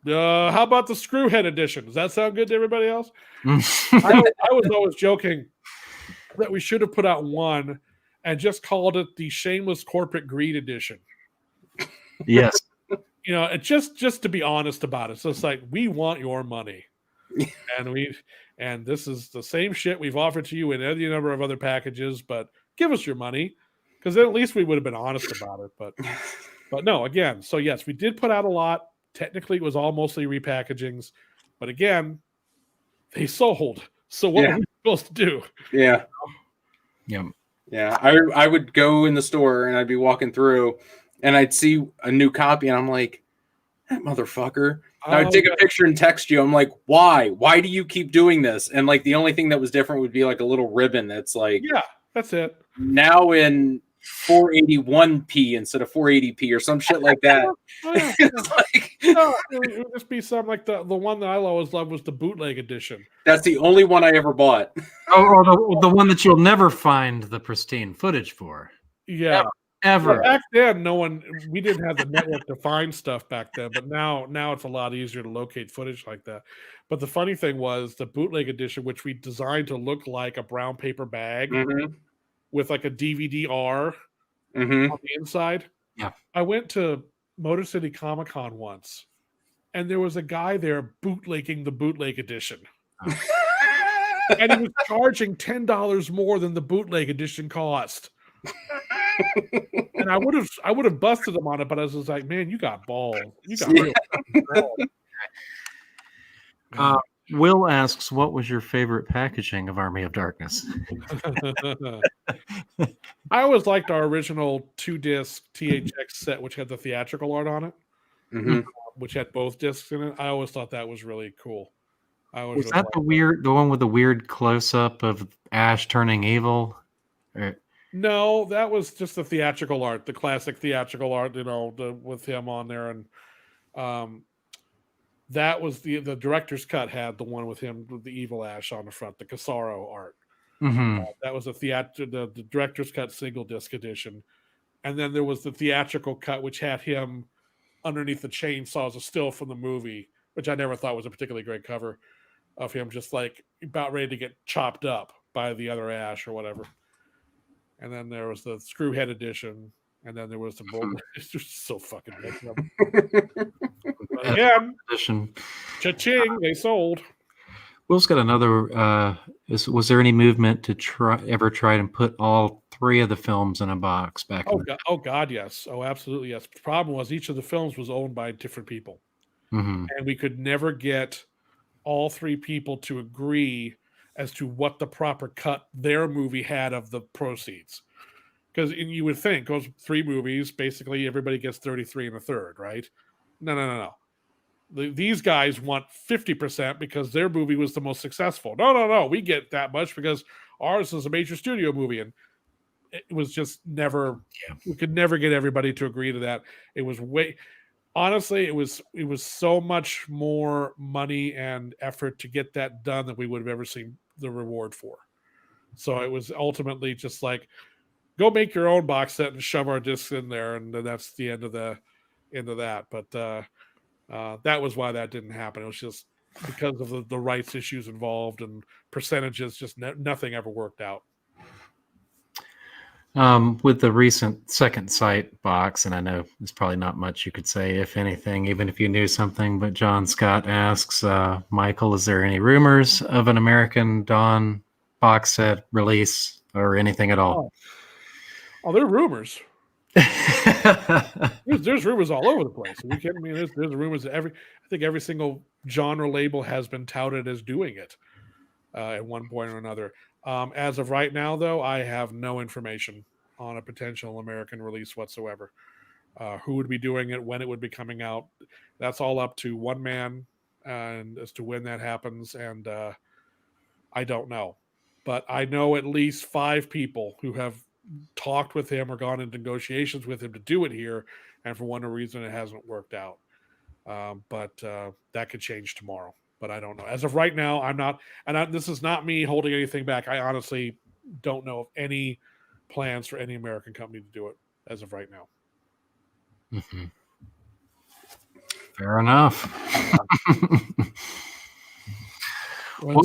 How about the Screwhead edition? Does that sound good to everybody else? I was always joking that we should have put out one and just called it the Shameless Corporate Greed edition. Yes. Just to be honest about it. So it's like, we want your money. and this is the same shit we've offered to you in any number of other packages, but give us your money. Because then at least we would have been honest about it. But no, again, so yes, we did put out a lot. Technically, it was all mostly repackagings. But again, they sold. So what were we supposed to do? Yeah. Yeah. Yeah. I would go in the store and I'd be walking through and I'd see a new copy and I'm like, that motherfucker. And I would take a picture and text you. I'm like, why? Why do you keep doing this? And like the only thing that was different would be like a little ribbon that's like, yeah, that's it. Now in 481p instead of 480p or some shit like that. It would just be something like the one that I always loved was the bootleg edition. That's the only one I ever bought. Or the one that you'll never find the pristine footage for. Yeah. Ever. Well, back then, we didn't have the network to find stuff back then, but now it's a lot easier to locate footage like that. But the funny thing was the bootleg edition, which we designed to look like a brown paper bag with like a DVD-R on the inside. Yeah. I went to Motor City Comic Con once, and there was a guy there bootlegging the bootleg edition. Oh. And he was charging $10 more than the bootleg edition cost. And I would have busted him on it, but I was just like, man, you got balls. You got real balls. Will asks, what was your favorite packaging of Army of Darkness? I always liked our original 2-disc THX set, which had the theatrical art on it, which had both discs in it. I always thought that was really cool. Was that the one with the weird close-up of Ash turning evil? No, that was just the theatrical art, the classic theatrical art, with him on there. And that was the director's cut had the one with him with the evil Ash on the front, the Casaro art. That was the director's cut single disc edition. And then there was the theatrical cut, which had him underneath the chainsaw as a still from the movie, which I never thought was a particularly great cover of him just like about ready to get chopped up by the other Ash or whatever. And then there was the Screwhead edition, and then there was the Bull. It's just so fucking big. Again, cha-ching, they sold. Will's got another. Was there any movement to ever try and put all 3 of the films in a box back? Oh God, yes. Oh, absolutely, yes. The problem was each of the films was owned by different people, and we could never get all 3 people to agree as to what the proper cut their movie had of the proceeds. Because you would think, goes 3 movies, basically everybody gets 33 and a third, right? No. These guys want 50% because their movie was the most successful. No. We get that much because ours is a major studio movie. And it was just never, we could never get everybody to agree to that. It was honestly, it was so much more money and effort to get that done than we would have ever seen the reward for. So it was ultimately just like, go make your own box set and shove our discs in there, and then that's the end of that. But that was why that didn't happen. It was just because of the rights issues involved and percentages. Just nothing ever worked out. With the recent Second Sight box, and I know there's probably not much you could say, if anything, even if you knew something, but John Scott asks, Michael, is there any rumors of an American Dawn box set release or anything at all? Oh, they're rumors. There's rumors all over the place. Are you kidding me? There's rumors that I think every single genre label has been touted as doing it at one point or another. As of right now, though, I have no information on a potential American release whatsoever. Who would be doing it, when it would be coming out? That's all up to one man, and as to when that happens, and I don't know. But I know at least 5 people who have talked with him or gone into negotiations with him to do it here, and for one reason it hasn't worked out. But that could change tomorrow. But I don't know. As of right now, I'm not, and this is not me holding anything back. I honestly don't know of any plans for any American company to do it as of right now. Mm-hmm. Fair enough. Well,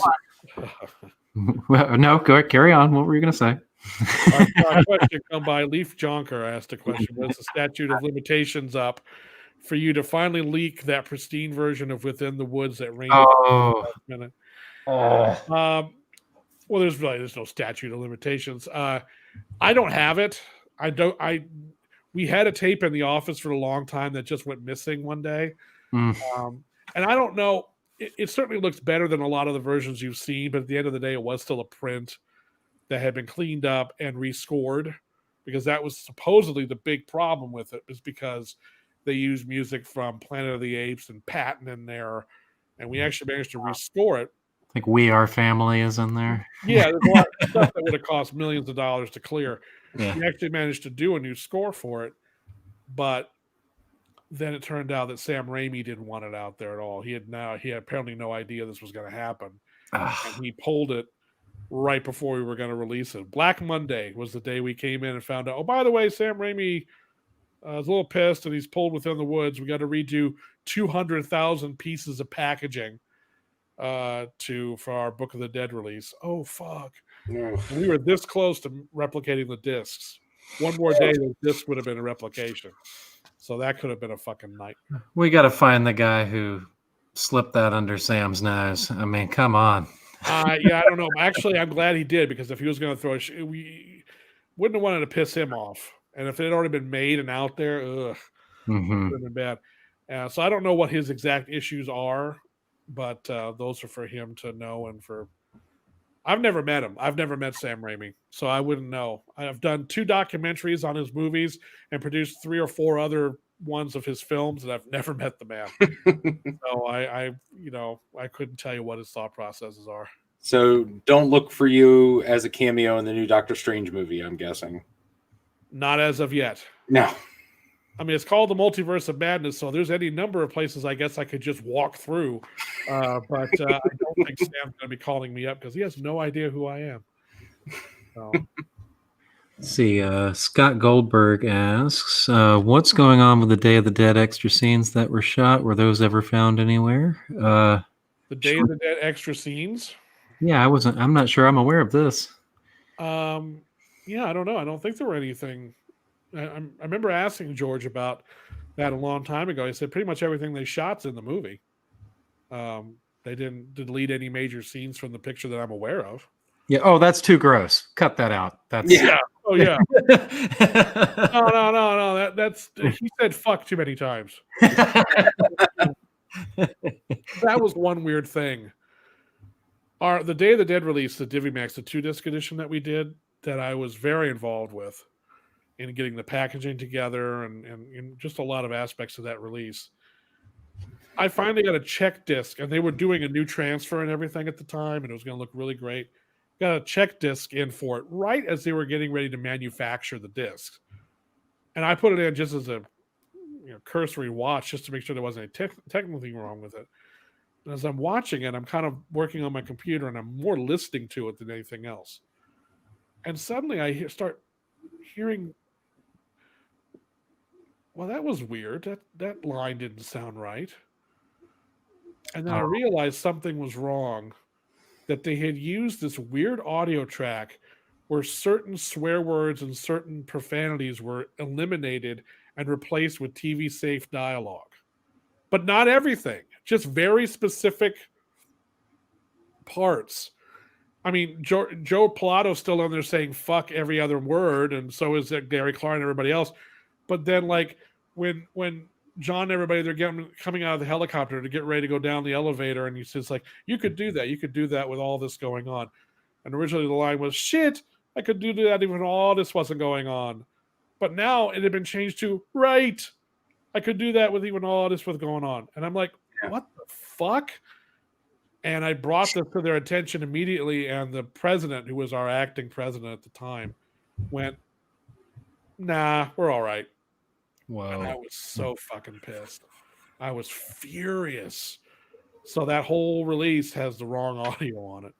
no, go carry on. What were you going to say? Our question come by Leaf Jonker asked a question. Was the statute of limitations up for you to finally leak that pristine version of Within the Woods that rained? Oh. Minute? Well, there's no statute of limitations. I don't have it. We had a tape in the office for a long time that just went missing one day. And I don't know. It certainly looks better than a lot of the versions you've seen, but at the end of the day, it was still a print that had been cleaned up and rescored, because that was supposedly the big problem with it, is because they used music from Planet of the Apes and Patton in there, and we actually managed to rescore it. I think We Are Family is in there. Yeah, there's a lot of stuff that would have cost millions of dollars to clear. Yeah. We actually managed to do a new score for it, but then it turned out that Sam Raimi didn't want it out there at all. He had apparently no idea this was going to happen, and he pulled it right before we were going to release it. Black Monday was the day we came in and found out, oh, by the way, Sam Raimi is a little pissed and he's pulled Within the Woods. We got to redo 200,000 pieces of packaging for our Book of the Dead release. Oh, fuck. We were this close to replicating the discs. One more day, the disc would have been a replication. So that could have been a fucking nightmare. We got to find the guy who slipped that under Sam's nose. I mean, come on. Yeah, I don't know. Actually, I'm glad he did, because if he was going to throw we wouldn't have wanted to piss him off. And if it had already been made and out there, it would have been bad. So I don't know what his exact issues are, but those are for him to know. And I've never met him. I've never met Sam Raimi, so I wouldn't know. I've done 2 documentaries on his movies and produced 3 or 4 other ones of his films, and I've never met the man. So I couldn't tell you what his thought processes are. So don't look for you as a cameo in the new Doctor Strange movie, I'm guessing. Not as of yet. No. I mean, it's called the Multiverse of Madness, so there's any number of places I guess I could just walk through. But I don't think Sam's going to be calling me up because he has no idea who I am. So. Let's see, Scott Goldberg asks, what's going on with the Day of the Dead extra scenes that were shot? Were those ever found anywhere? The Day of the Dead extra scenes? Yeah, I'm not sure I'm aware of this. Yeah, I don't know. I don't think there were anything. I remember asking George about that a long time ago. He said pretty much everything they shot's in the movie. They didn't delete any major scenes from the picture that I'm aware of. Yeah. Oh, that's too gross. Cut that out. That's yeah. Oh yeah. No. That's he said fuck too many times. That was one weird thing. The Day of the Dead release, the DiviMax, the 2-disc edition that we did, that I was very involved with in getting the packaging together and just a lot of aspects of that release. I finally got a check disc, and they were doing a new transfer and everything at the time, and it was going to look really great. Got a check disc in for it right as they were getting ready to manufacture the discs. And I put it in just as a cursory watch, just to make sure there wasn't any technical thing wrong with it. And as I'm watching it, I'm kind of working on my computer, and I'm more listening to it than anything else. And suddenly I start hearing, well, that was weird. That line didn't sound right. And then I realized something was wrong, that they had used this weird audio track where certain swear words and certain profanities were eliminated and replaced with TV-safe dialogue. But not everything, just very specific parts. I mean, Joe Pilato's still on there saying fuck every other word, and so is Gary Clark and everybody else. But then, like when John and everybody they're coming out of the helicopter to get ready to go down the elevator, and he says like, "You could do that. You could do that with all this going on." And originally the line was, "Shit, I could do that even all this wasn't going on." But now it had been changed to, "Right, I could do that with even all this was going on." And I'm like, Yeah. "What the fuck?" And I brought this to their attention immediately, and the president, who was our acting president at the time, went, "Nah, we're all right." And I Whoa. was so fucking pissed. I was furious. So that whole release has the wrong audio on it.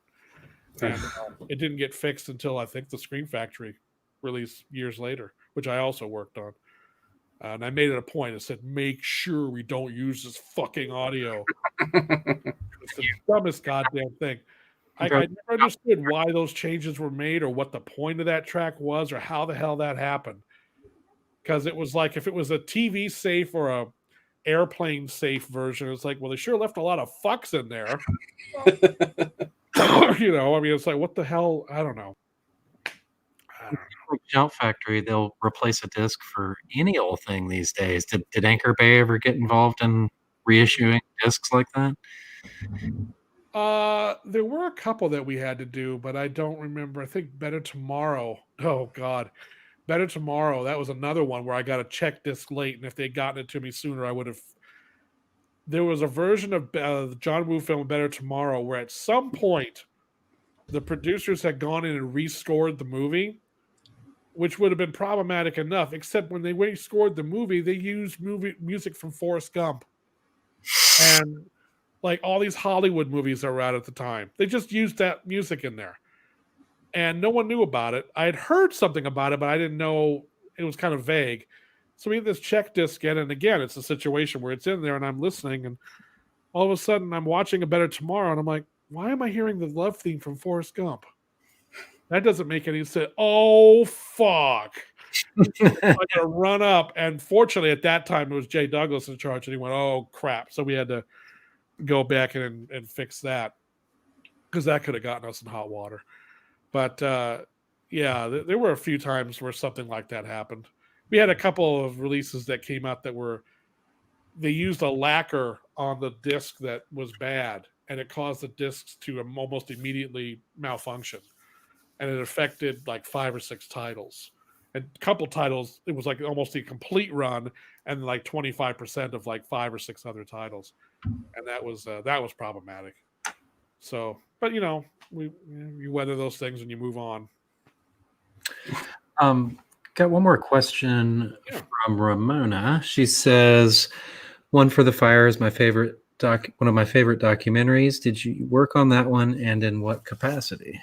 And it didn't get fixed until I think the Screen Factory release years later, which I also worked on. And I made it a point. I said, make sure we don't use this fucking audio. It's the dumbest goddamn thing. I never understood why those changes were made or what the point of that track was or how the hell that happened. Because it was like if it was a TV safe or a airplane safe version, it's like, well, they sure left a lot of fucks in there. You know, I mean, it's like, what the hell? I don't know. Like Jump Factory, they'll replace a disc for any old thing these days. Did Anchor Bay ever get involved in reissuing discs like that? There were a couple that we had to do, but I don't remember. I think Better Tomorrow. Oh God, Better Tomorrow. That was another one where I got a check disc late, and if they'd gotten it to me sooner, I would have. There was a version of the John Woo film Better Tomorrow where at some point the producers had gone in and rescored the movie, which would have been problematic enough, except when they rescored the movie, they used music from Forrest Gump. And like all these Hollywood movies that were out at the time, they just used that music in there. And no one knew about it. I had heard something about it, but I didn't know. It was kind of vague. So we had this check disc in, and again, it's a situation where it's in there and I'm listening, and all of a sudden I'm watching A Better Tomorrow, and I'm like, why am I hearing the love theme from Forrest Gump? That doesn't make any sense. Oh, fuck. I gotta run up. And fortunately, at that time, it was Jay Douglas in charge, and he went, oh, crap. So we had to go back and fix that because that could have gotten us in hot water. But yeah, there were a few times where something like that happened. We had a couple of releases that came out that they used a lacquer on the disc that was bad, and it caused the discs to almost immediately malfunction. And it affected like 5 or 6 titles. And a couple titles, it was like almost a complete run, and like 25% of like 5 or 6 other titles. And that was problematic. So, but you know, you weather those things and you move on. Got one more question from Ramona. She says, "One for the Fire is my favorite one of my favorite documentaries. Did you work on that one, and in what capacity?"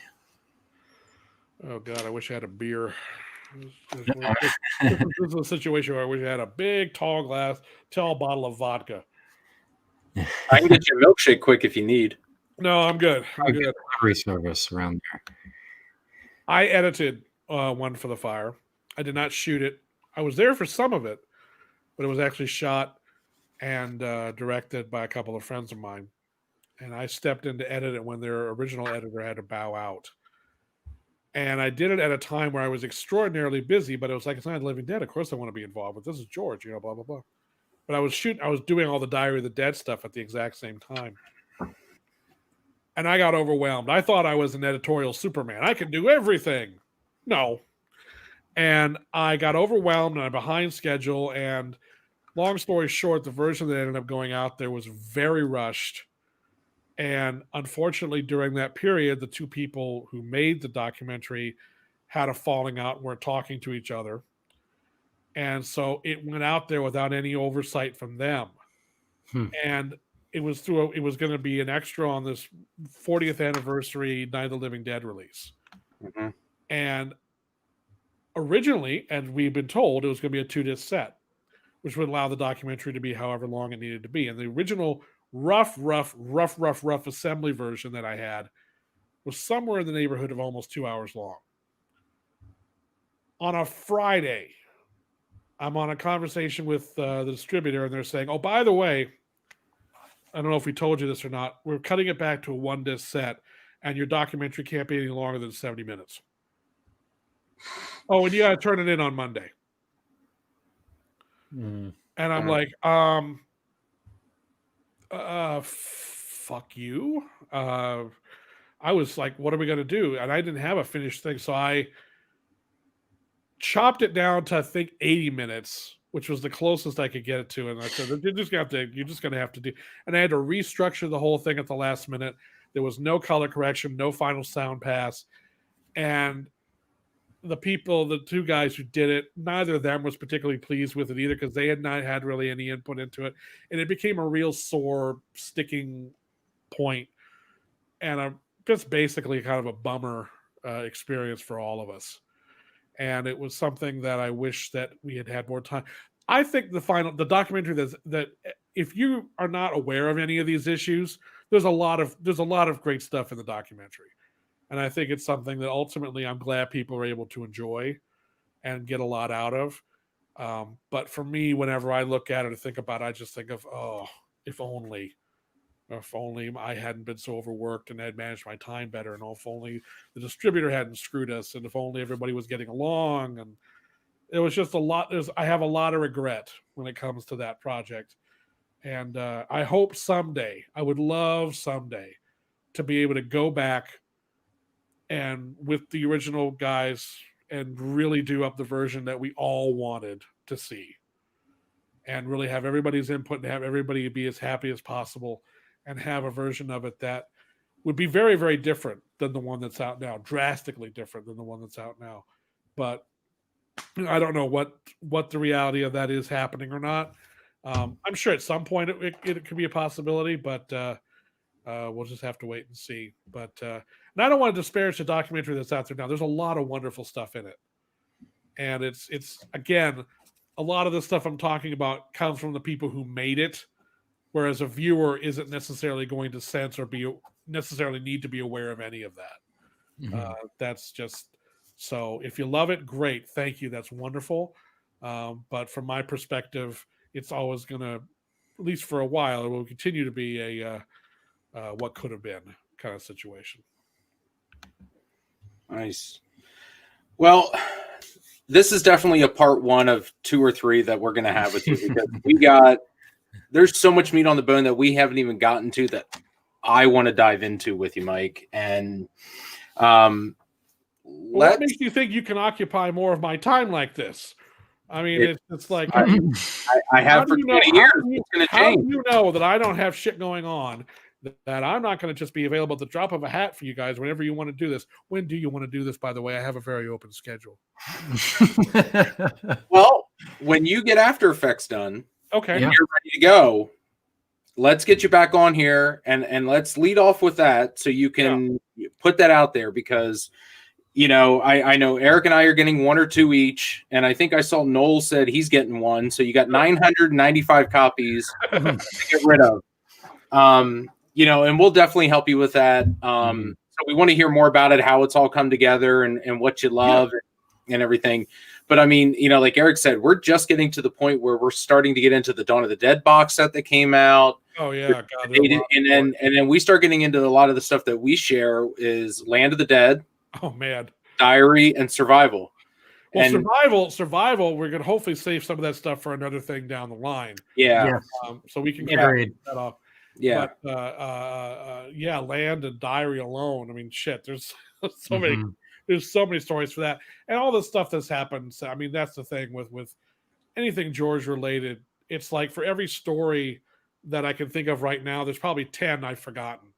Oh God, I wish I had a beer. This is a situation where I wish I had a big, tall bottle of vodka. I can get you a milkshake quick if you need. No, I'm good. I'm good. Delivery service around there. I edited One for the Fire. I did not shoot it. I was there for some of it, but it was actually shot and directed by a couple of friends of mine. And I stepped in to edit it when their original editor had to bow out. And I did it at a time where I was extraordinarily busy, but it was like, it's not Living Dead. Of course I want to be involved with this. Is George, blah, blah, blah. But I was doing all the Diary of the Dead stuff at the exact same time. And I got overwhelmed. I thought I was an editorial Superman. I can do everything. No. And I got overwhelmed and I'm behind schedule. And long story short, the version that ended up going out there was very rushed. And unfortunately, during that period, the two people who made the documentary had a falling out and weren't talking to each other. And so it went out there without any oversight from them. And it was going to be an extra on this 40th anniversary Night of the Living Dead release. Mm-hmm. And originally, and we've been told, it was going to be a 2-disc set, which would allow the documentary to be however long it needed to be. And the original rough assembly version that I had was somewhere in the neighborhood of almost 2 hours long. On a Friday, I'm on a conversation with the distributor, and they're saying, oh, by the way, I don't know if we told you this or not, we're cutting it back to a 1-disc set, and your documentary can't be any longer than 70 minutes. Oh, and you got to turn it in on Monday. Mm. And I'm like, fuck you. I was like, what are we going to do? And I didn't have a finished thing. So I chopped it down to, I think, 80 minutes, which was the closest I could get it to. And I said, you're just going to have to do, and I had to restructure the whole thing at the last minute. There was no color correction, no final sound pass. And the two guys who did it, neither of them was particularly pleased with it either, because they had not had really any input into it. And it became a real sore, sticking point. And just basically kind of a bummer experience for all of us. And it was something that I wish that we had had more time. I think the documentary that if you are not aware of any of these issues, there's a lot of great stuff in the documentary. And I think it's something that ultimately I'm glad people are able to enjoy and get a lot out of. But for me, whenever I look at it and think about it, I just think of, oh, if only I hadn't been so overworked and had managed my time better, and if only the distributor hadn't screwed us, and if only everybody was getting along. And it was just a lot. I have a lot of regret when it comes to that project. And I hope I would love someday to be able to go back and with the original guys and really do up the version that we all wanted to see, and really have everybody's input and have everybody be as happy as possible, and have a version of it that would be very, very different than the one that's out now, drastically different than the one that's out now. But I don't know what the reality of that is happening or not. I'm sure at some point it could be a possibility, but we'll just have to wait and see. But and I don't want to disparage the documentary that's out there now. There's a lot of wonderful stuff in it, and it's again, a lot of the stuff I'm talking about comes from the people who made it, whereas a viewer isn't necessarily going to sense or necessarily need to be aware of any of that. Mm-hmm. That's just so. If you love it, great, thank you, that's wonderful. But from my perspective, it's always going to, at least for a while, it will continue to be a what could have been kind of situation. Nice. Well, this is definitely a part 1 of 2 or 3 that we're going to have with you, because there's so much meat on the bone that we haven't even gotten to that I want to dive into with you, Mike. And what makes you think you can occupy more of my time like this? I mean, it's like I have for 20 years. It's going to change. How do you know that I don't have shit going on, that I'm not going to just be available at the drop of a hat for you guys whenever you want to do this? When do you want to do this, by the way? I have a very open schedule. Well, when you get After Effects done, okay, and you're ready to go, let's get you back on here, and let's lead off with that so you can put that out there, because I know Eric and I are getting 1 or 2 each, and I think I saw Noel said he's getting 1, so you got 995 copies to get rid of. And we'll definitely help you with that. So we want to hear more about it, how it's all come together, and what you love and everything. But I mean, like Eric said, we're just getting to the point where we're starting to get into the Dawn of the Dead box set that came out. Oh yeah, God, and then we start getting into a lot of the stuff that we share is Land of the Dead. Oh man, Diary and Survival. Well, Survival. We're gonna hopefully save some of that stuff for another thing down the line. Yeah. So we can Agreed. that off. Yeah. But Land and Diary alone. I mean, shit. There's so many. There's so many stories for that, and all the stuff that's happened. I mean, that's the thing with anything George related. It's like for every story that I can think of right now, there's probably 10 I've forgotten.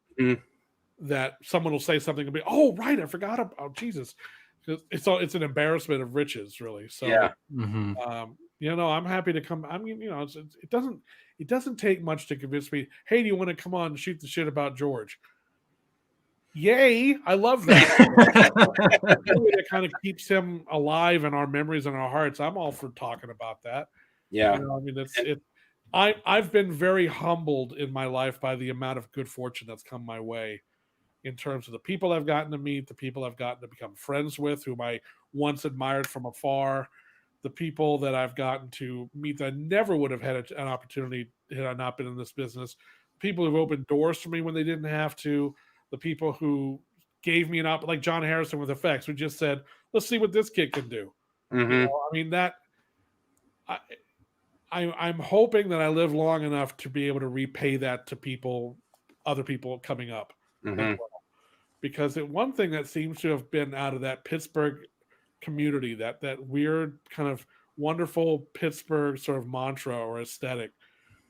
That someone will say something and be, oh right, I forgot about Jesus. It's an embarrassment of riches, really. So yeah. I'm happy to come. I mean, it doesn't take much to convince me. Hey, do you want to come on and shoot the shit about George? Yay! I love that. It kind of keeps him alive in our memories and our hearts. I'm all for talking about that. Yeah. I mean, I've been very humbled in my life by the amount of good fortune that's come my way, in terms of the people I've gotten to meet, the people I've gotten to become friends with, whom I once admired from afar, the people that I've gotten to meet that I never would have had an opportunity had I not been in this business, people who've opened doors for me when they didn't have to, the people who gave me like John Harrison with Effects, who just said, let's see what this kid can do. I mean, I'm hoping that I live long enough to be able to repay that to people, other people coming up as well. Because one thing that seems to have been out of that Pittsburgh community, that weird kind of wonderful Pittsburgh sort of mantra or aesthetic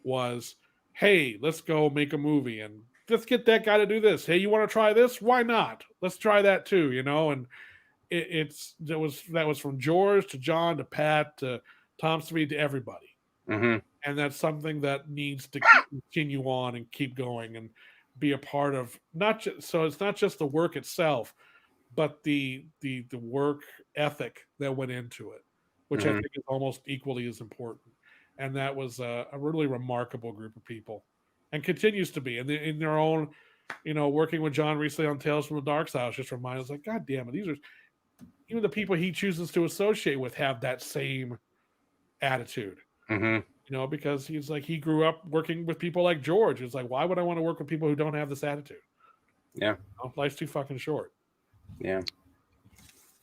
was, hey, let's go make a movie and let's get that guy to do this. Hey, you want to try this? Why not? Let's try that too, you know? And that was from George to John to Pat to Tom Sweet to everybody. And that's something that needs to continue on and keep going and be a part of, not just, so it's not just the work itself, but the work ethic that went into it, which I think is almost equally as important. And that was a really remarkable group of people, and continues to be in their own, you know, working with John recently on Tales from the Dark Side just reminds us, like, God damn it, these are, even the people he chooses to associate with have that same attitude. You know, because he's like, he grew up working with people like George. It's like, why would I want to work with people who don't have this attitude? Yeah. You know, life's too fucking short. Yeah.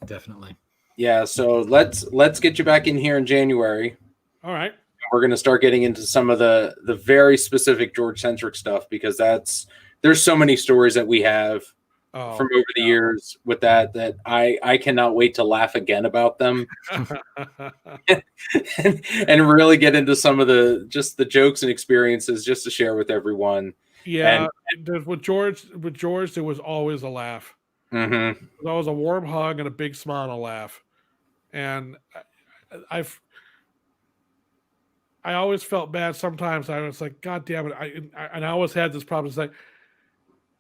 Definitely. Yeah. So let's get you back in here in January. All right. We're going to start getting into some of the very specific George centric stuff, because there's so many stories that we have from over the years with that I cannot wait to laugh again about them and really get into some of the jokes and experiences just to share with everyone. Yeah. And with George, there was always a laugh. There was always a warm hug and a big smile and a laugh. And I always felt bad sometimes. I was like, God damn it. I always had this problem. It's like,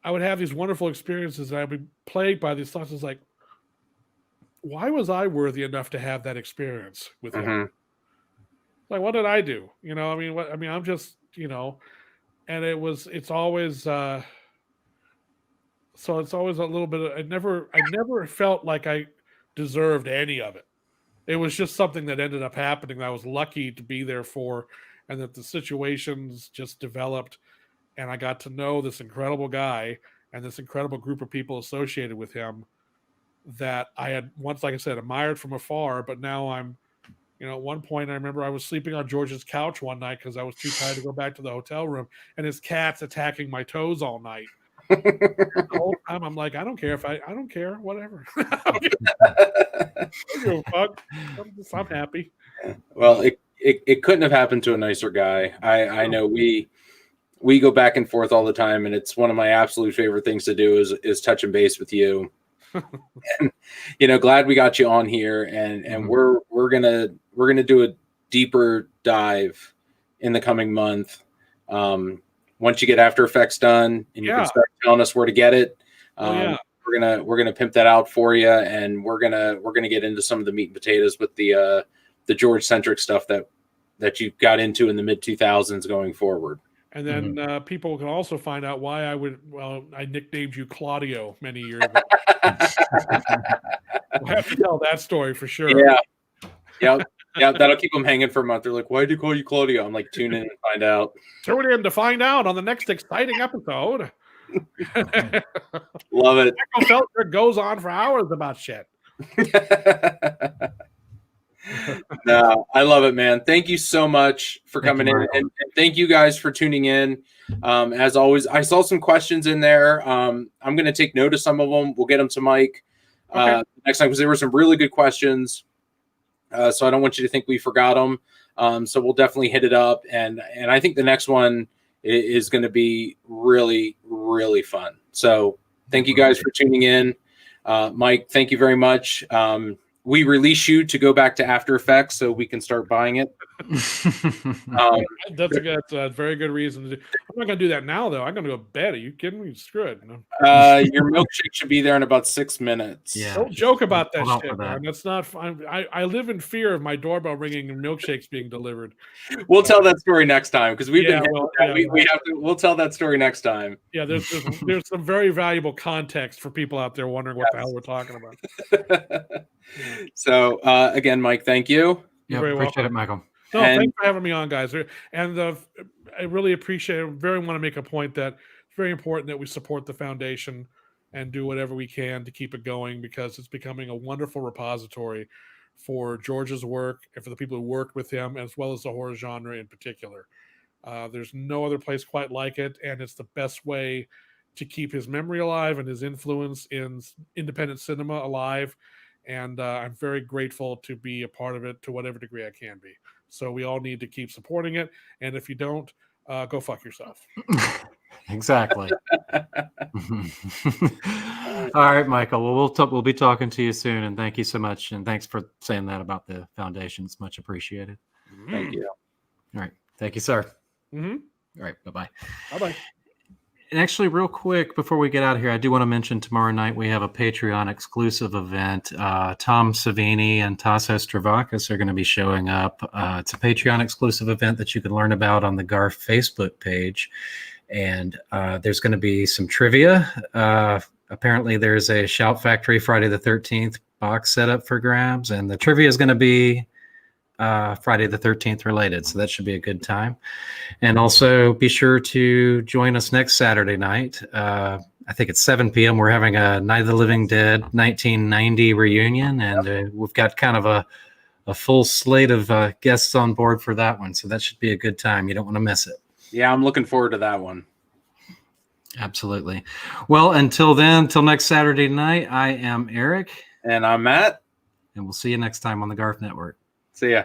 I would have these wonderful experiences and I'd be plagued by these thoughts. It's like, why was I worthy enough to have that experience with him? Like, what did I do? You know, I'm just, you know, and it's always, so it's always a little bit of, I never felt like I deserved any of it. It was just something that ended up happening that I was lucky to be there for, and that the situations just developed. And I got to know this incredible guy and this incredible group of people associated with him that I had once, like I said, admired from afar. But now I'm, you know, at one point I remember I was sleeping on George's couch one night because I was too tired to go back to the hotel room, and his cat's attacking my toes all night. The whole time I'm like, I don't care, whatever. I don't give a fuck. I'm happy. Well, it couldn't have happened to a nicer guy. I know we go back and forth all the time, and it's one of my absolute favorite things to do is touch and base with you. And, you know, glad we got you on here, and we're gonna do a deeper dive in the coming month. Once you get After Effects done and you can start telling us where to get it, we're gonna pimp that out for you, and we're gonna get into some of the meat and potatoes with the George centric stuff that you got into in the mid 2000s going forward. And then people can also find out why I nicknamed you Claudio many years ago. We'll have to tell that story for sure. Yeah. That'll keep them hanging for a month. They're like, why did you call you Claudio? I'm like, tune in and find out. Tune in to find out on the next exciting episode. Love it. Michael Felsher goes on for hours about shit. No, I love it, man. Thank you so much for coming in, and thank you guys for tuning in. As always, I saw some questions in there. I'm going to take note of some of them. We'll get them to Mike next time, because there were some really good questions. So I don't want you to think we forgot them. So we'll definitely hit it up, and I think the next one is going to be really, really fun. So thank you guys for tuning in. Mike, thank you very much. We release you to go back to After Effects so we can start buying it. That's a very good reason to do. I'm not going to do that now, though. I'm going to go to bed. Are you kidding me? Screw it. Your milkshake should be there in about 6 minutes. Yeah. Don't joke about that shit, man. That's not fun. I live in fear of my doorbell ringing and milkshakes being delivered. We'll tell that story next time, because we've been. We'll tell that story next time. Yeah, there's some very valuable context for people out there wondering what the hell we're talking about. So again, Mike, thank you. Yeah, appreciate it, Michael. No, thanks for having me on, guys. And I really appreciate it. Very want to make a point that it's very important that we support the foundation and do whatever we can to keep it going, because it's becoming a wonderful repository for George's work and for the people who worked with him, as well as the horror genre in particular. There's no other place quite like it, and it's the best way to keep his memory alive and his influence in independent cinema alive. And I'm very grateful to be a part of it to whatever degree I can be. So we all need to keep supporting it. And if you don't, go fuck yourself. Exactly. All right, Michael. Well, we'll be talking to you soon, and thank you so much. And thanks for saying that about the foundation. It's much appreciated. Thank you. All right. Thank you, sir. Mm-hmm. All right. Bye-bye. Bye-bye. And actually, real quick, before we get out of here, I do want to mention tomorrow night we have a Patreon exclusive event. Tom Savini and Tassos Travakis are going to be showing up. It's a Patreon exclusive event that you can learn about on the GARF Facebook page. And there's going to be some trivia. Apparently, there's a Shout Factory Friday the 13th box set up for grabs. And the trivia is going to be Friday the 13th related. So that should be a good time. And also be sure to join us next Saturday night. I think it's 7 p.m. We're having a Night of the Living Dead 1990 reunion. And we've got kind of a full slate of guests on board for that one. So that should be a good time. You don't want to miss it. Yeah, I'm looking forward to that one. Absolutely. Well, until then, till next Saturday night, I am Eric. And I'm Matt. And we'll see you next time on the GARF Network. See ya.